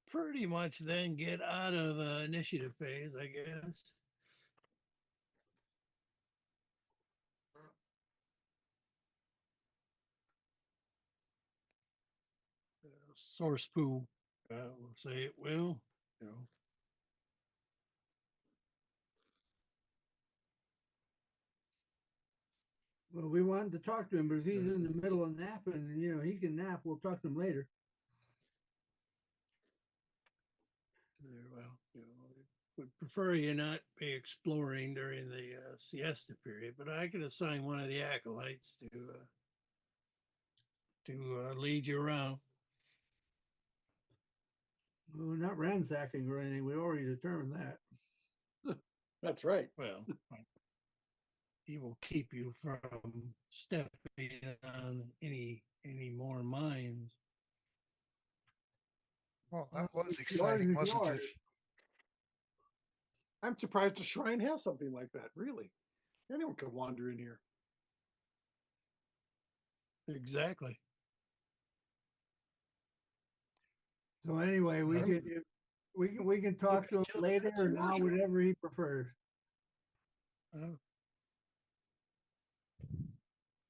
pretty much then get out of the initiative phase, I guess. Source poo will say it will, you know. Well, we wanted to talk to him, but if he's in the middle of napping, you know, he can nap. We'll talk to him later. Well, you know, would prefer you not be exploring during the siesta period, but I can assign one of the acolytes to lead you around. Well, we're not ransacking or anything. We already determined that. That's right. Well, he will keep you from stepping on any more mines. Well, that was Yours exciting, is wasn't it? yours. I'm surprised a shrine has something like that. Really, anyone could wander in here. Exactly. So anyway, we can talk to him later or now, whatever he prefers.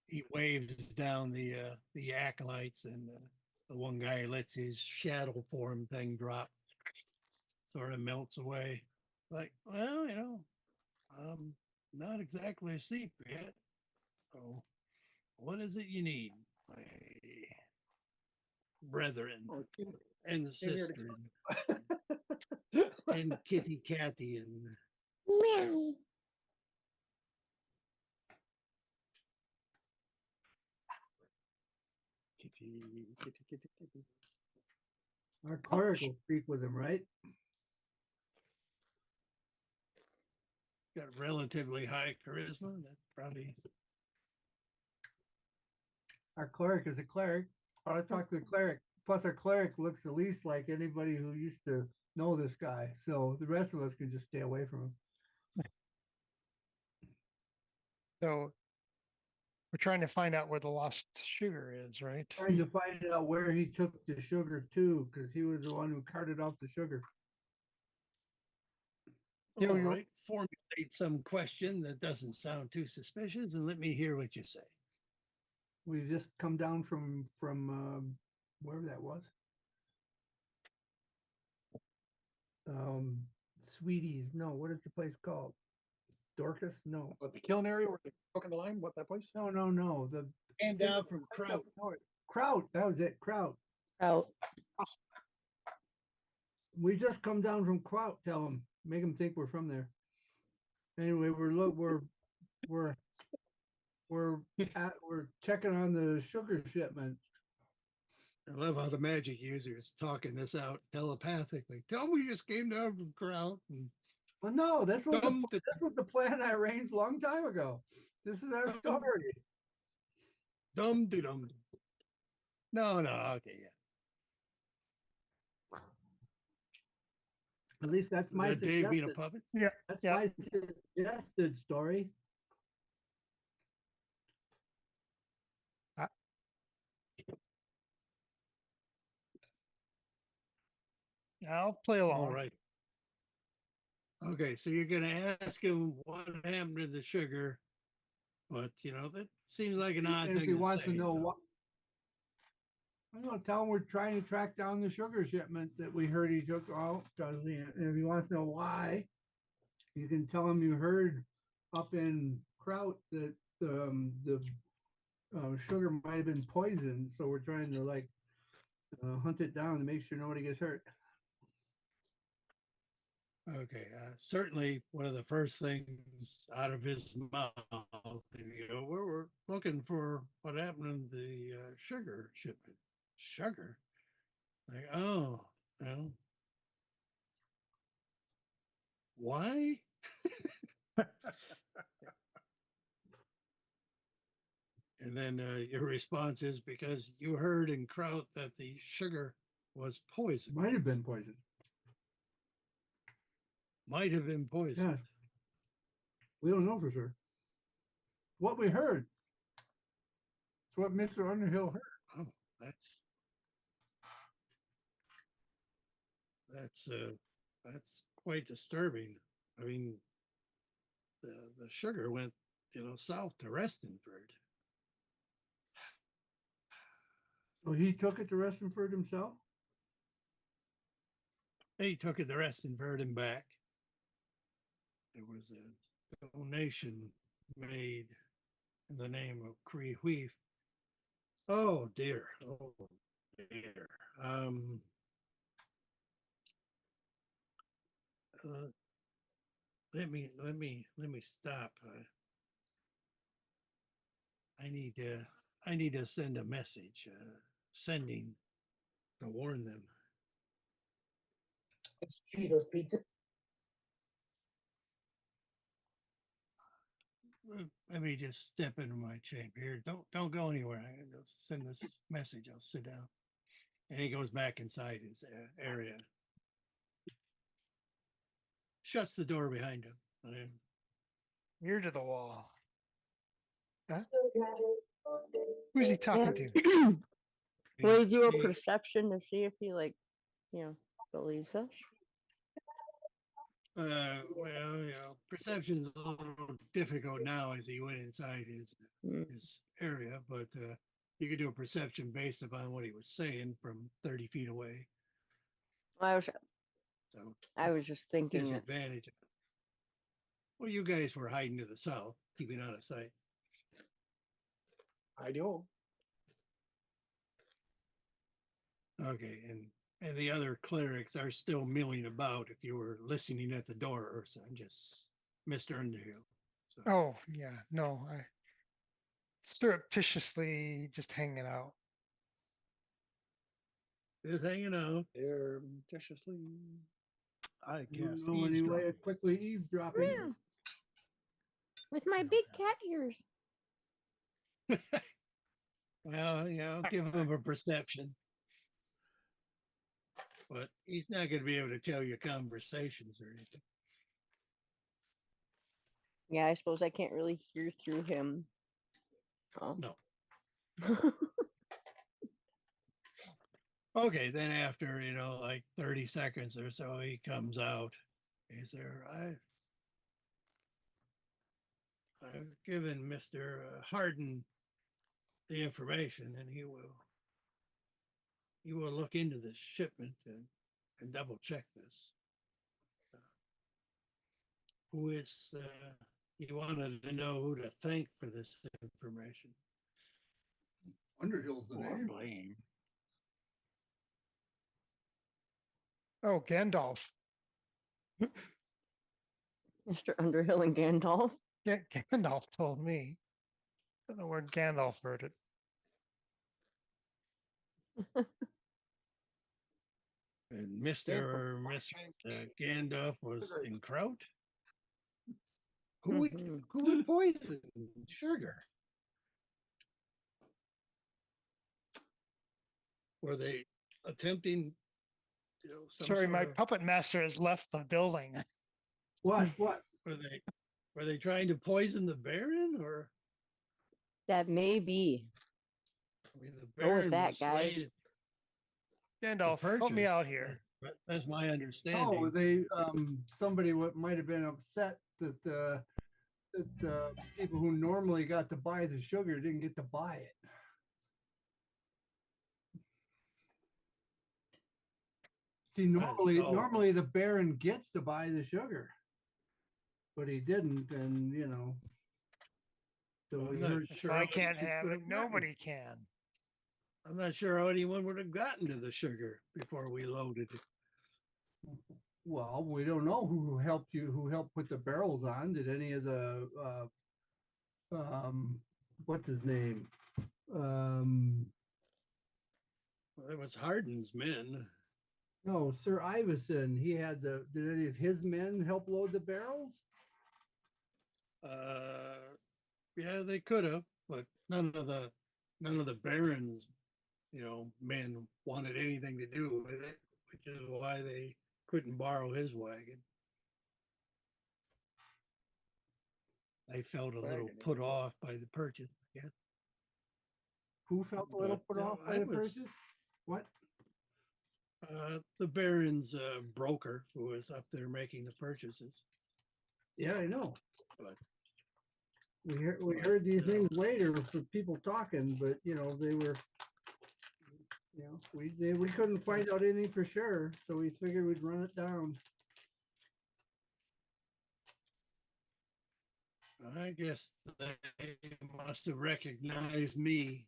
He waves down the acolytes, and the one guy lets his shadow form thing drop, sort of melts away. Like, well, you know, I'm not exactly asleep yet. So, what is it you need, my brethren and sister and kitty catty and Meow. Kitty. Our cleric will speak with him, right? got relatively high charisma? That's probably Our cleric is a cleric. I want to talk to the cleric. Plus, our cleric looks the least like anybody who used to know this guy. So the rest of us can just stay away from him. So we're trying to find out where the lost sugar is, right? Trying to find out where he took the sugar to, because he was the one who carted off the sugar. Yeah, all we go- right. Formulate some question that doesn't sound too suspicious, and let me hear what you say. We just come down from wherever that was. Sweeties. No, what is the place called? Dorcas? No. What, the kiln area where they cooking the lime? What, that place? No. The Came down from Kraut. Kraut. That was it. Kraut. Out. We just come down from Kraut. Tell them. Make them think we're from there. Anyway, we're checking on the sugar shipment. I love how the magic user is talking this out telepathically. Tell me you just came down from Kraut. And Well, no, this was Dum, da- this was the plan I arranged a long time ago. This is our story. dum de dum. No, okay, yeah. At least that's my That Dave being a suggested. puppet. Yeah, That's yeah. my suggested story. I'll play along. All right. Okay, so you're gonna ask him what happened to the sugar, but you know that seems like an odd And if thing he to wants say. to know so- what, I'm gonna tell him we're trying to track down the sugar shipment that we heard he took out. And if he wants to know why, you can tell him you heard up in Kraut that the sugar might have been poisoned. So we're trying to hunt it down to make sure nobody gets hurt. Okay, certainly one of the first things out of his mouth, we're looking for what happened to the sugar shipment. Sugar? Like, oh, no. Why? And then your response is because you heard in Kraut that the sugar was poison. Might have been poison. Might have been poison. Yeah. We don't know for sure. What we heard. It's what Mr. Underhill heard. Oh, that's quite disturbing. I mean, the sugar went, south to Restonford. So he took it to Restonford himself? He took it to Restonford and back. There was a donation made in the name of Cree Wheef. Oh dear. Oh dear. Let me stop. I need to send a message. Sending to warn them. It's Cheetos pizza. Let me just step into my chamber here. Don't go anywhere. I'll send this message. I'll sit down. And he goes back inside his area. Shuts the door behind him. Ear to the wall. Huh? Who's he talking to? Will you do a He- perception to see if he believes us? Well, perception is a little difficult now as he went inside his area, but you could do a perception based upon what he was saying from 30 feet away. So I was just thinking that disadvantage. Well, you guys were hiding to the south, keeping out of sight. I do. Okay, and the other clerics are still milling about. If you were listening at the door, Ursa, and just Mr. Underhill. So, Oh, yeah. No, I surreptitiously just hanging out. just hanging out. Surreptitiously. I Don't know any way of quickly eavesdropping. yeah, with my big cat ears. Well, give him a perception. But he's not going to be able to tell you conversations or anything. Yeah, I suppose I can't really hear through him. Oh. No. Okay, then after, like 30 seconds or so, he comes out. He's there. I've given Mr. Harden the information, and he will look into this shipment and double check this. Who is he wanted to know who to thank for this information? Underhill's the name. Blame. Oh, Gandalf. Mr. Underhill and Gandalf. Yeah, Gandalf told me. Don't know where Gandalf heard it. And Mr. or Miss Gandalf was in Kraut. Who would poison sugar? Were they attempting? Sorry, my puppet master has left the building. What? Were they trying to poison the Baron, or? That may be. I mean, the Go with Baron that, was guys. slated Gandalf, to help me purchase. out here. That's my understanding. Oh, they somebody might have been upset that the people who normally got to buy the sugar didn't get to buy it. See, normally the Baron gets to buy the sugar, but he didn't, and so we heard. If I can't have it, nobody can. I'm not sure how anyone would have gotten to the sugar before we loaded it. Well, we don't know who helped you, who helped put the barrels on. Did any of the, what's his name? Well, it was Hardin's men. No, Sir Iverson, he had did any of his men help load the barrels? Yeah, they could have, but none of the barons, men wanted anything to do with it, which is why they couldn't borrow his wagon. They felt a little Wagon, yeah. put off by the purchase, I guess. Who felt a little But, put off by I the was- purchase? What? The baron's broker who was up there making the purchases. Yeah, I know. But We heard these things later for people talking, but they were, we couldn't find out anything for sure, so we figured we'd run it down. I guess they must have recognized me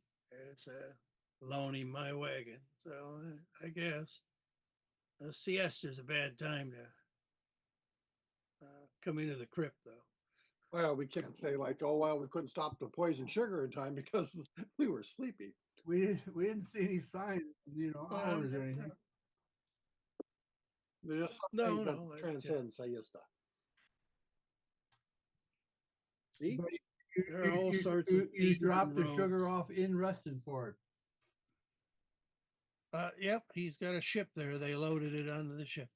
as loaning my wagon. So I guess a siesta's a bad time to come into the crypt, though. Well, we can't say like, oh, well, we couldn't stop the poison sugar in time because we were sleepy. We didn't see any signs, hours or anything. There's some No, things that no, I transcend siesta. See? But There are all sorts of you thieves dropped and the sugar rogues. off in Rustonford. Yep, he's got a ship there. They loaded it onto the ship.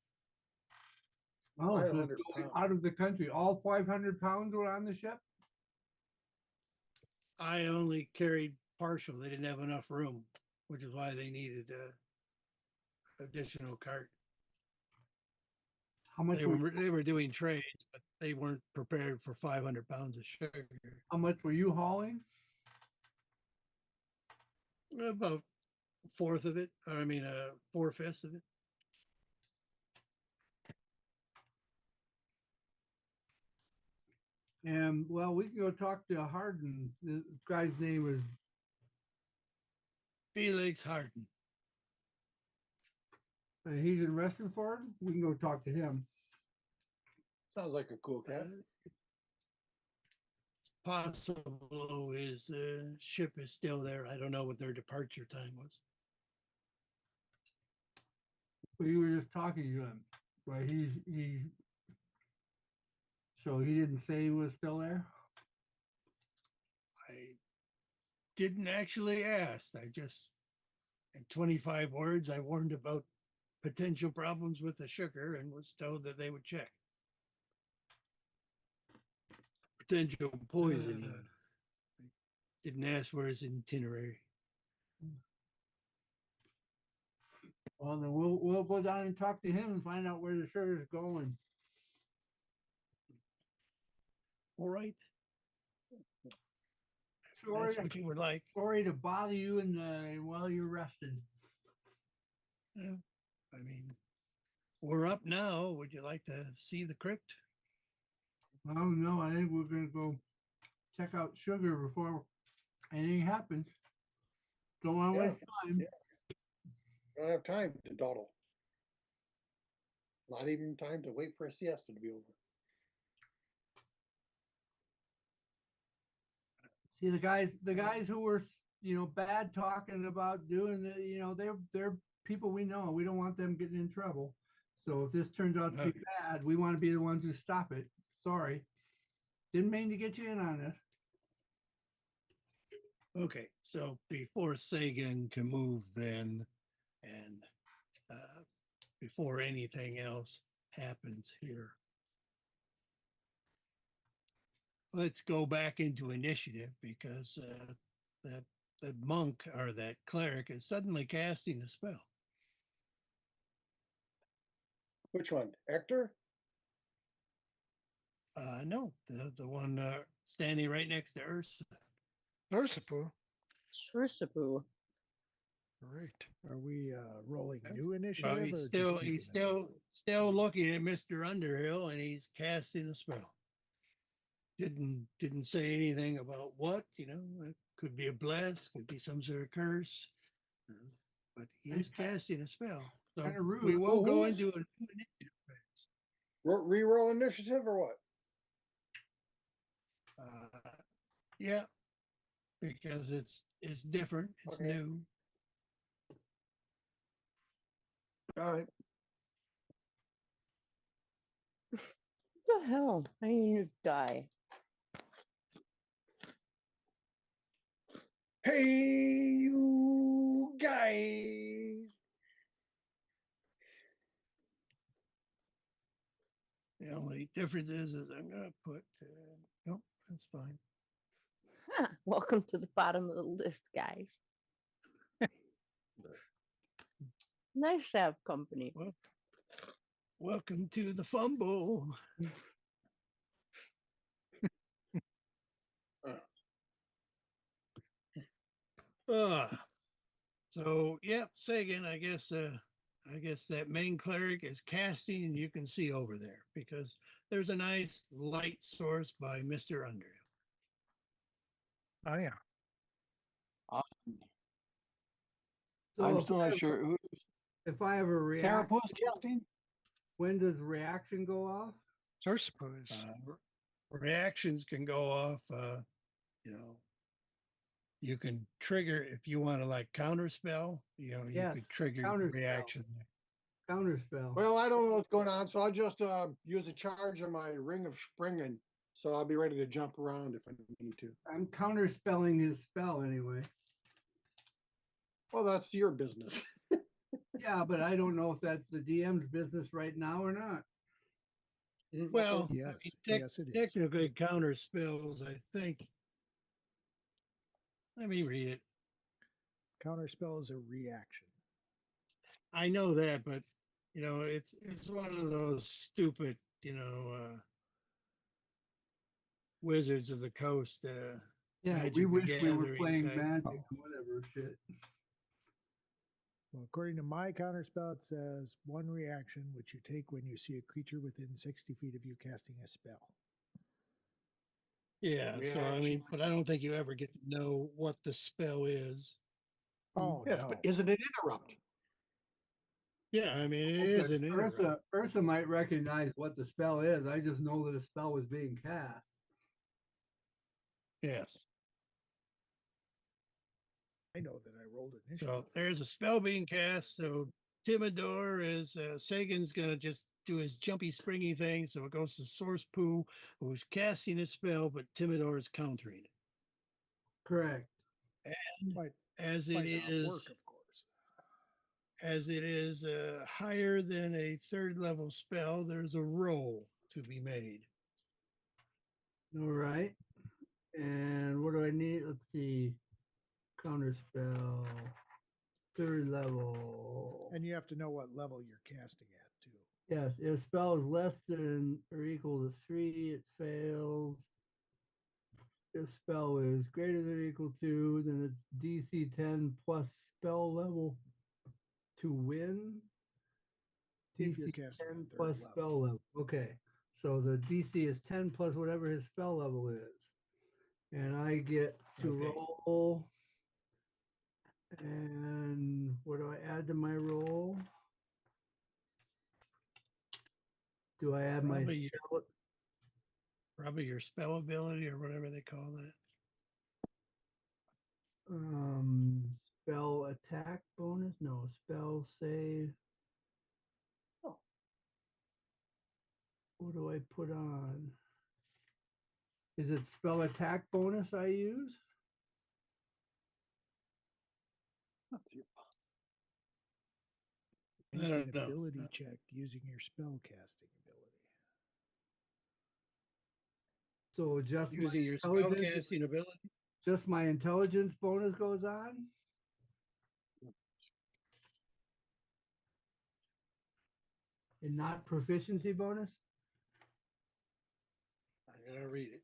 Oh, so it's 500 going pounds. out of the country. All 500 pounds were on the ship? I only carried partial. They didn't have enough room, which is why they needed additional cart. How much They were doing trades, but they weren't prepared for 500 pounds of sugar. how much were you hauling? About a fourth of it. I mean, 4/5 of it. And well, we can go talk to Hardin. The guy's name is Felix Hardin. he's in Rustonford. We can go talk to him. Sounds like a cool cat. It's possible his ship is still there. I don't know what their departure time was. We were just talking to him, but so he didn't say he was still there. I didn't actually ask. I just, in 25 words, I warned about potential problems with the sugar and was told that they would check. Potential poisoning. Didn't ask for his itinerary. Well, then we'll go down and talk to him and find out where the sugar's going. All right. Sorry, That's what you would like. sorry to bother you while you're resting. Yeah. I mean, we're up now. Would you like to see the crypt? Well, no, I think we're gonna go check out sugar before anything happens. Don't want to Yeah, waste time. yeah. Don't have time to dawdle. Not even time to wait for a siesta to be over. See the guys who were bad talking about doing they're people we know. We don't want them getting in trouble. So if this turns out to be bad, we want to be the ones who stop it. Sorry, didn't mean to get you in on this. Okay, so before Sagan can move then, and before anything else happens here, let's go back into initiative because that monk or that cleric is suddenly casting a spell. Which one? Hector? No, the one standing right next to Ursa. Ursapoo. Ursapoo. Great. Are we rolling new Well, initiative? or he's just still keeping he's it? still looking at Mr. Underhill and he's casting a spell. Didn't say anything about what, it could be a bless, could be some sort of curse, but he is casting a spell. So Kinda rude. we will Who go is- into a new initiative. Reroll initiative or what? Yeah, because it's different. It's Okay. new. All right. What the hell? I need to die. Hey, you guys. The only difference is I'm gonna put. Nope, that's fine. Welcome to the bottom of the list, guys. Nice to have company. Well, welcome to the fumble. So yeah, Sagan, I guess that main cleric is casting and you can see over there because there's a nice light source by Mr. Under. Oh yeah. So I'm if still I not have- sure. Who, If I have a react, Carapace casting? when does reaction go off? I suppose. Reactions can go off, you know, you can trigger if you want to like counter spell, you know, you Yes, could trigger your counter spell. reaction. Counter spell. Well, I don't know what's going on, so I'll just use a charge on my ring of springen, so I'll be ready to jump around if I need to. I'm counter spelling his spell anyway. Well, that's your business. Yeah, but I don't know if that's the DM's business right now or not. Well, Yes, I mean, yes, it is. technically counter spells, I think. Let me read it. Counterspell is a reaction. I know that, but you know, it's one of those stupid, you know, Wizards of the Coast. Yeah, Magic we the wish we were Gathering playing type. Magic Oh. and whatever shit. Well, according to my counterspell, it says one reaction which you take when you see a creature within 60 feet of you casting a spell. Yeah, so I mean, Reaction. but I don't think you ever get to know what the spell is. Oh, Yes, no. but isn't it interrupt? Yeah, I mean, it But is an interrupt. Ursa might recognize what the spell is. I just know that a spell was being cast. Yes. I know that I rolled initiative. So there's a spell being cast. So Timidor is Sagan's gonna just do his jumpy, springy thing. So it goes to Source Poo, who's casting a spell, but Timidor is countering it. Correct. Might, As might it not is, work, of course. as it is higher than a third level spell, there's a roll to be made. All right. And what do I need? Let's see. Counter spell. Third level. And you have to know what level you're casting at, too. Yes, if a spell is less than or equal to 3, it fails. If spell is greater than or equal to, then it's DC 10 plus spell level to win. If you're DC casting 10 at third plus level. spell level. Okay. So the DC is 10 plus whatever his spell level is. And I get to Okay. roll. And what do I add to my roll? Do I add my Probably your, spell? probably your spell ability or whatever they call that. Spell attack bonus? No, spell save. Oh. What do I put on? Is it spell attack bonus I use? I Make don't an know. ability check using your spell casting ability. So just my Using your spell intelligence, casting ability. just my intelligence bonus goes on? And not proficiency bonus? I'm gonna read it.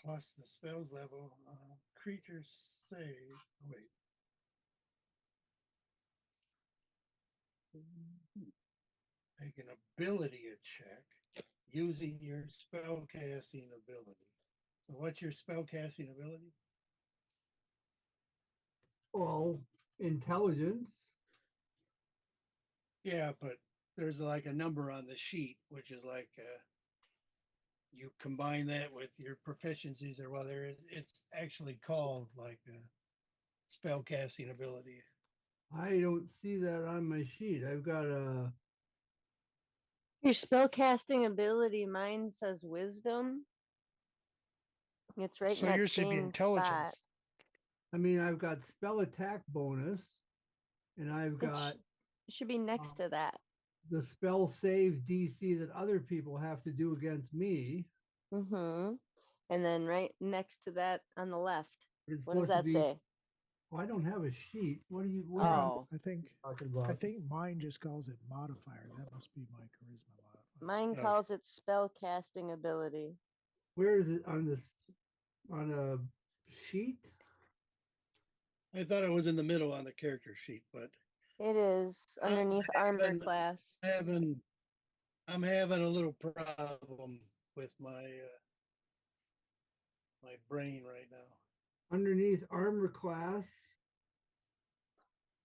Plus the spells level, creatures save. Oh, wait. Make an ability check using your spell casting ability. So what's your spell casting ability? Well, intelligence. Yeah, but there's like a number on the sheet, which is like you combine that with your proficiencies, or well, it's actually called like spell casting ability. I don't see that on my sheet. I've got a Your spellcasting ability, mine says wisdom. It's right in So that yours should be same spot. intelligence. I mean, I've got spell attack bonus, and I've It got should be next to that. the spell save DC that other people have to do against me. Mm-hmm. And then right next to that on the left, It's what does supposed to that be- say? Well, I don't have a sheet. What are you? What are you Oh, I think talking about? mine just calls it modifier. That must be my charisma modifier. mine Oh. calls it spellcasting ability. Where is it on this? On a sheet? I thought it was in the middle on the character sheet, but It is I'm underneath armor having- class. I'm having a little problem with my my brain right now. Underneath armor class,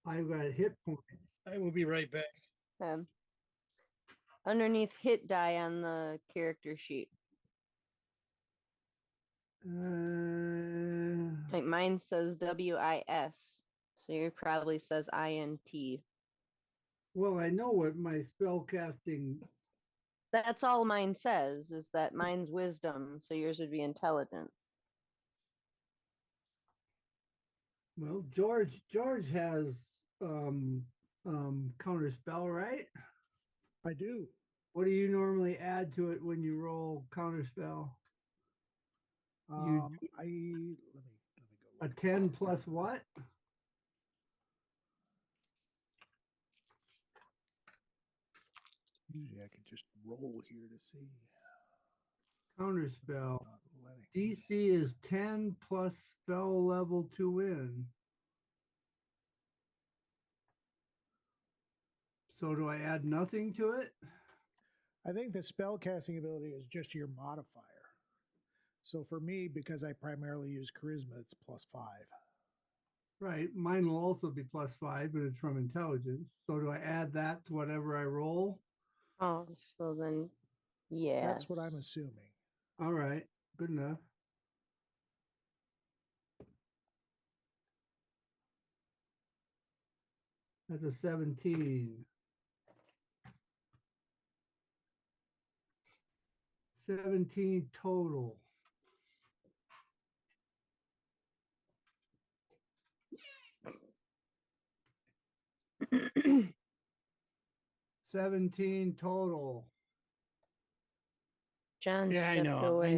I've got hit points. I will be right back. Underneath hit die on the character sheet. Like mine says WIS. So yours probably says INT. Well, I know what my spell casting. That's all mine says, is that mine's wisdom, so yours would be intelligence. Well, George has counter spell, right? I do. What do you normally add to it when you roll counter spell? You Let me go. A look. 10 plus what? Usually I could just roll here to see. Counter spell. Not letting me. DC is 10 plus spell level to win. So do I add nothing to it? I think the spell casting ability is just your modifier. So for me, because I primarily use charisma, it's +5. Right. Mine will also be +5, but it's from intelligence. So do I add that to whatever I roll? Oh, so then, yeah. That's what I'm assuming. All right. Good enough. That's a 17. 17 total. assuming. 17 total. John Yeah, I stepped know. away.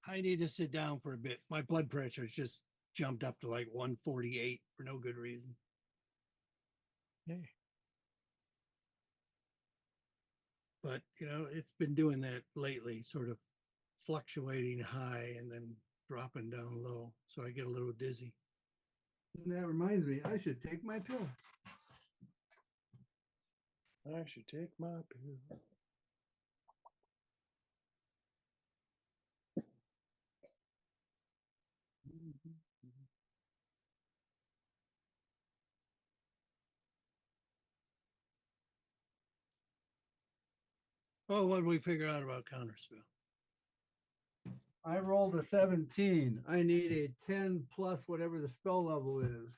I need to sit down for a bit. My blood pressure has just jumped up to like 148 for no good reason. Yay. But it's been doing that lately, sort of fluctuating high and then dropping down low. So I get a little dizzy. And that reminds me, I should take my pill. I should take my pill. Oh, what did we figure out about counterspell? I rolled a 17. I need a 10 plus whatever the spell level is.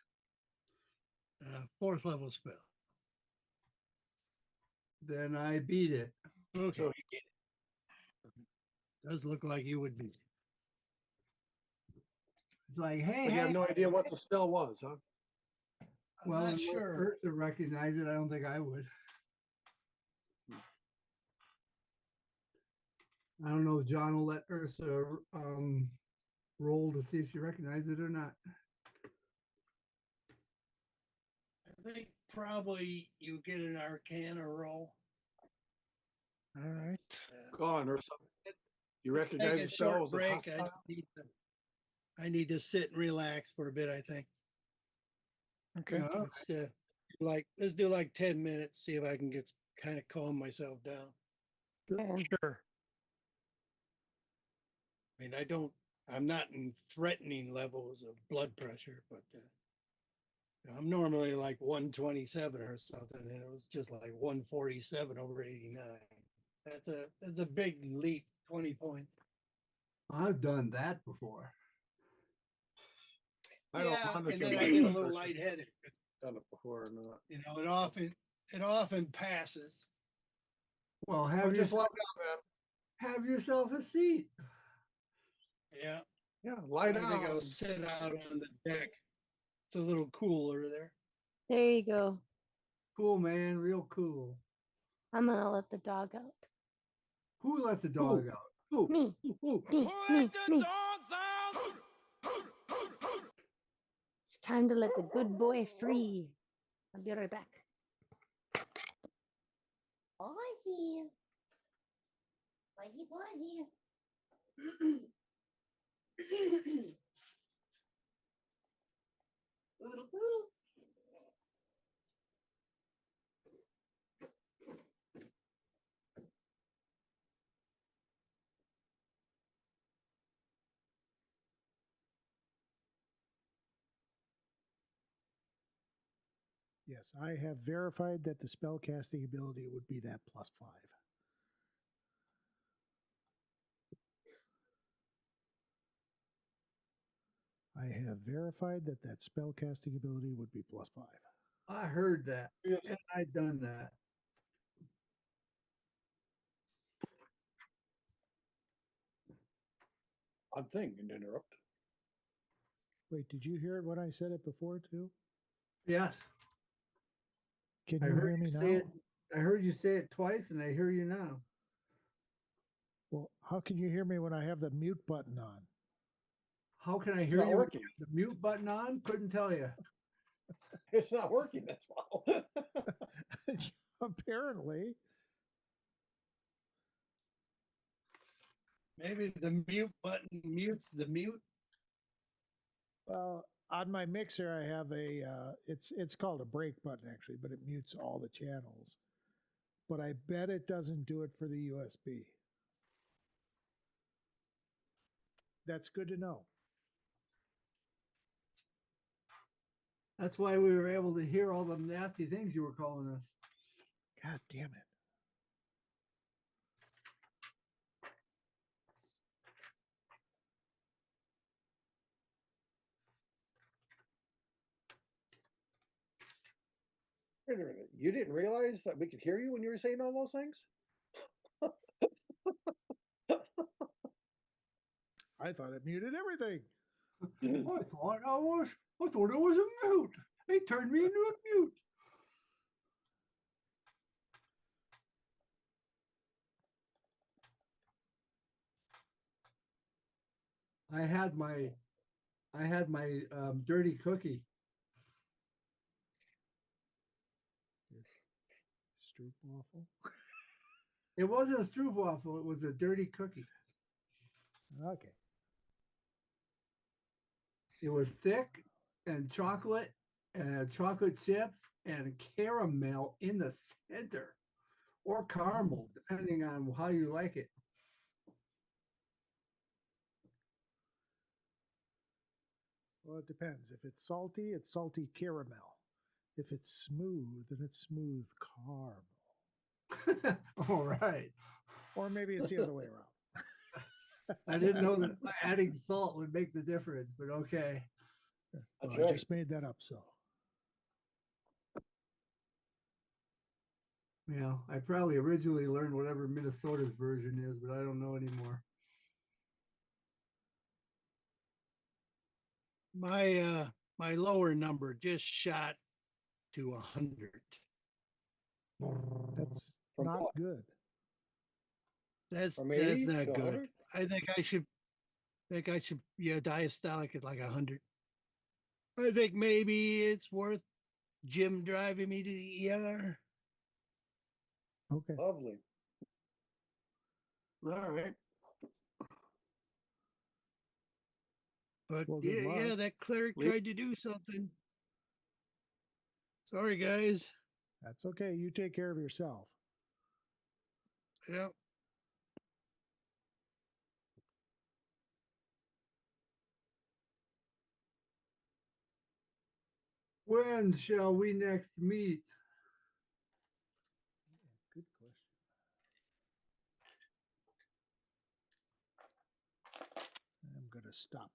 4th level spell. Then I beat it. Okay. Does look like you would be. It's like, hey, But you have hey. no idea what the spell was, huh? I'm Well, not unless sure. Ursa recognized it. I don't think I would. I don't know if John will let Ursa roll to see if she recognizes it or not. I think probably you get an Arcana roll. All right. Go on, or something. You Take recognize a the spell short as a break. hostile? I need to sit and relax for a bit, I think. Okay. Yeah. Let's do like 10 minutes, see if I can get kind of calm myself down. Okay. Sure. I mean, I'm not in threatening levels of blood pressure, but I'm normally like 127 or something, and it was just like 147 over 89. That's a big leap, 20 points. I've done that before. I don't Yeah, monitor and then my I get a blood little pressure. lightheaded. Done it before or not. You know, it often passes. Well, Oh, have just yourself, lie down, have yourself a seat. Yeah, man. Yeah, lie I think I'll down. sit out on the deck. It's a little cooler there. There you go. Cool, man. Real cool. I'm gonna let the dog out. Who let the dog out? Ooh, Me, ooh, ooh. me. It's time to let the good boy free. I'll be right back. Ozzy. Ozzy, Ozzy. Little poodles. Yes, I have verified that the spell casting ability would be that +5. I have verified that that spell casting ability would be +5. I heard that. Yes. And I done that. I'm thinking to interrupt. Wait, did you hear it when I said it before too? Yes. Can I you heard hear me you now? say it. I heard you say it twice and I hear you now. Well, how can you hear me when I have the mute button on? How can I It's hear not you? with working. The mute button on? Couldn't tell you. It's not working. That's all. Apparently. Maybe the mute button mutes the mute. Well, on my mixer, I have a it's called a break button actually, but it mutes all the channels. But I bet it doesn't do it for the USB. That's good to know. That's why we were able to hear all the nasty things you were calling us. God damn it. Wait a minute. You didn't realize that we could hear you when you were saying all those things? I thought it muted everything. I thought it was a mute. They turned me into a mute. I had my dirty cookie. Stroopwafel. It wasn't a stroopwafel, it was a dirty cookie. Okay. It was thick and chocolate and chocolate chips and caramel in the center, or caramel, depending on how you like it. Well, it depends. If it's salty caramel. If it's smooth, then it's smooth caramel. All right. Or maybe it's the other way around. I didn't know that adding salt would make the difference, but okay. That's Well, I right. just made that up, so. Yeah, I probably originally learned whatever Minnesota's version is, but I don't know anymore. My lower number just shot to 100. That's From not what? good. That's From 80 not to good. 100? I think I should diastolic at like 100. I think maybe it's worth Jim driving me to the ER. Okay. Lovely. All right. But Well, good yeah, luck. that cleric tried to do something. Sorry, guys. That's okay. You take care of yourself. Yeah. When shall we next meet? Good question. I'm going to stop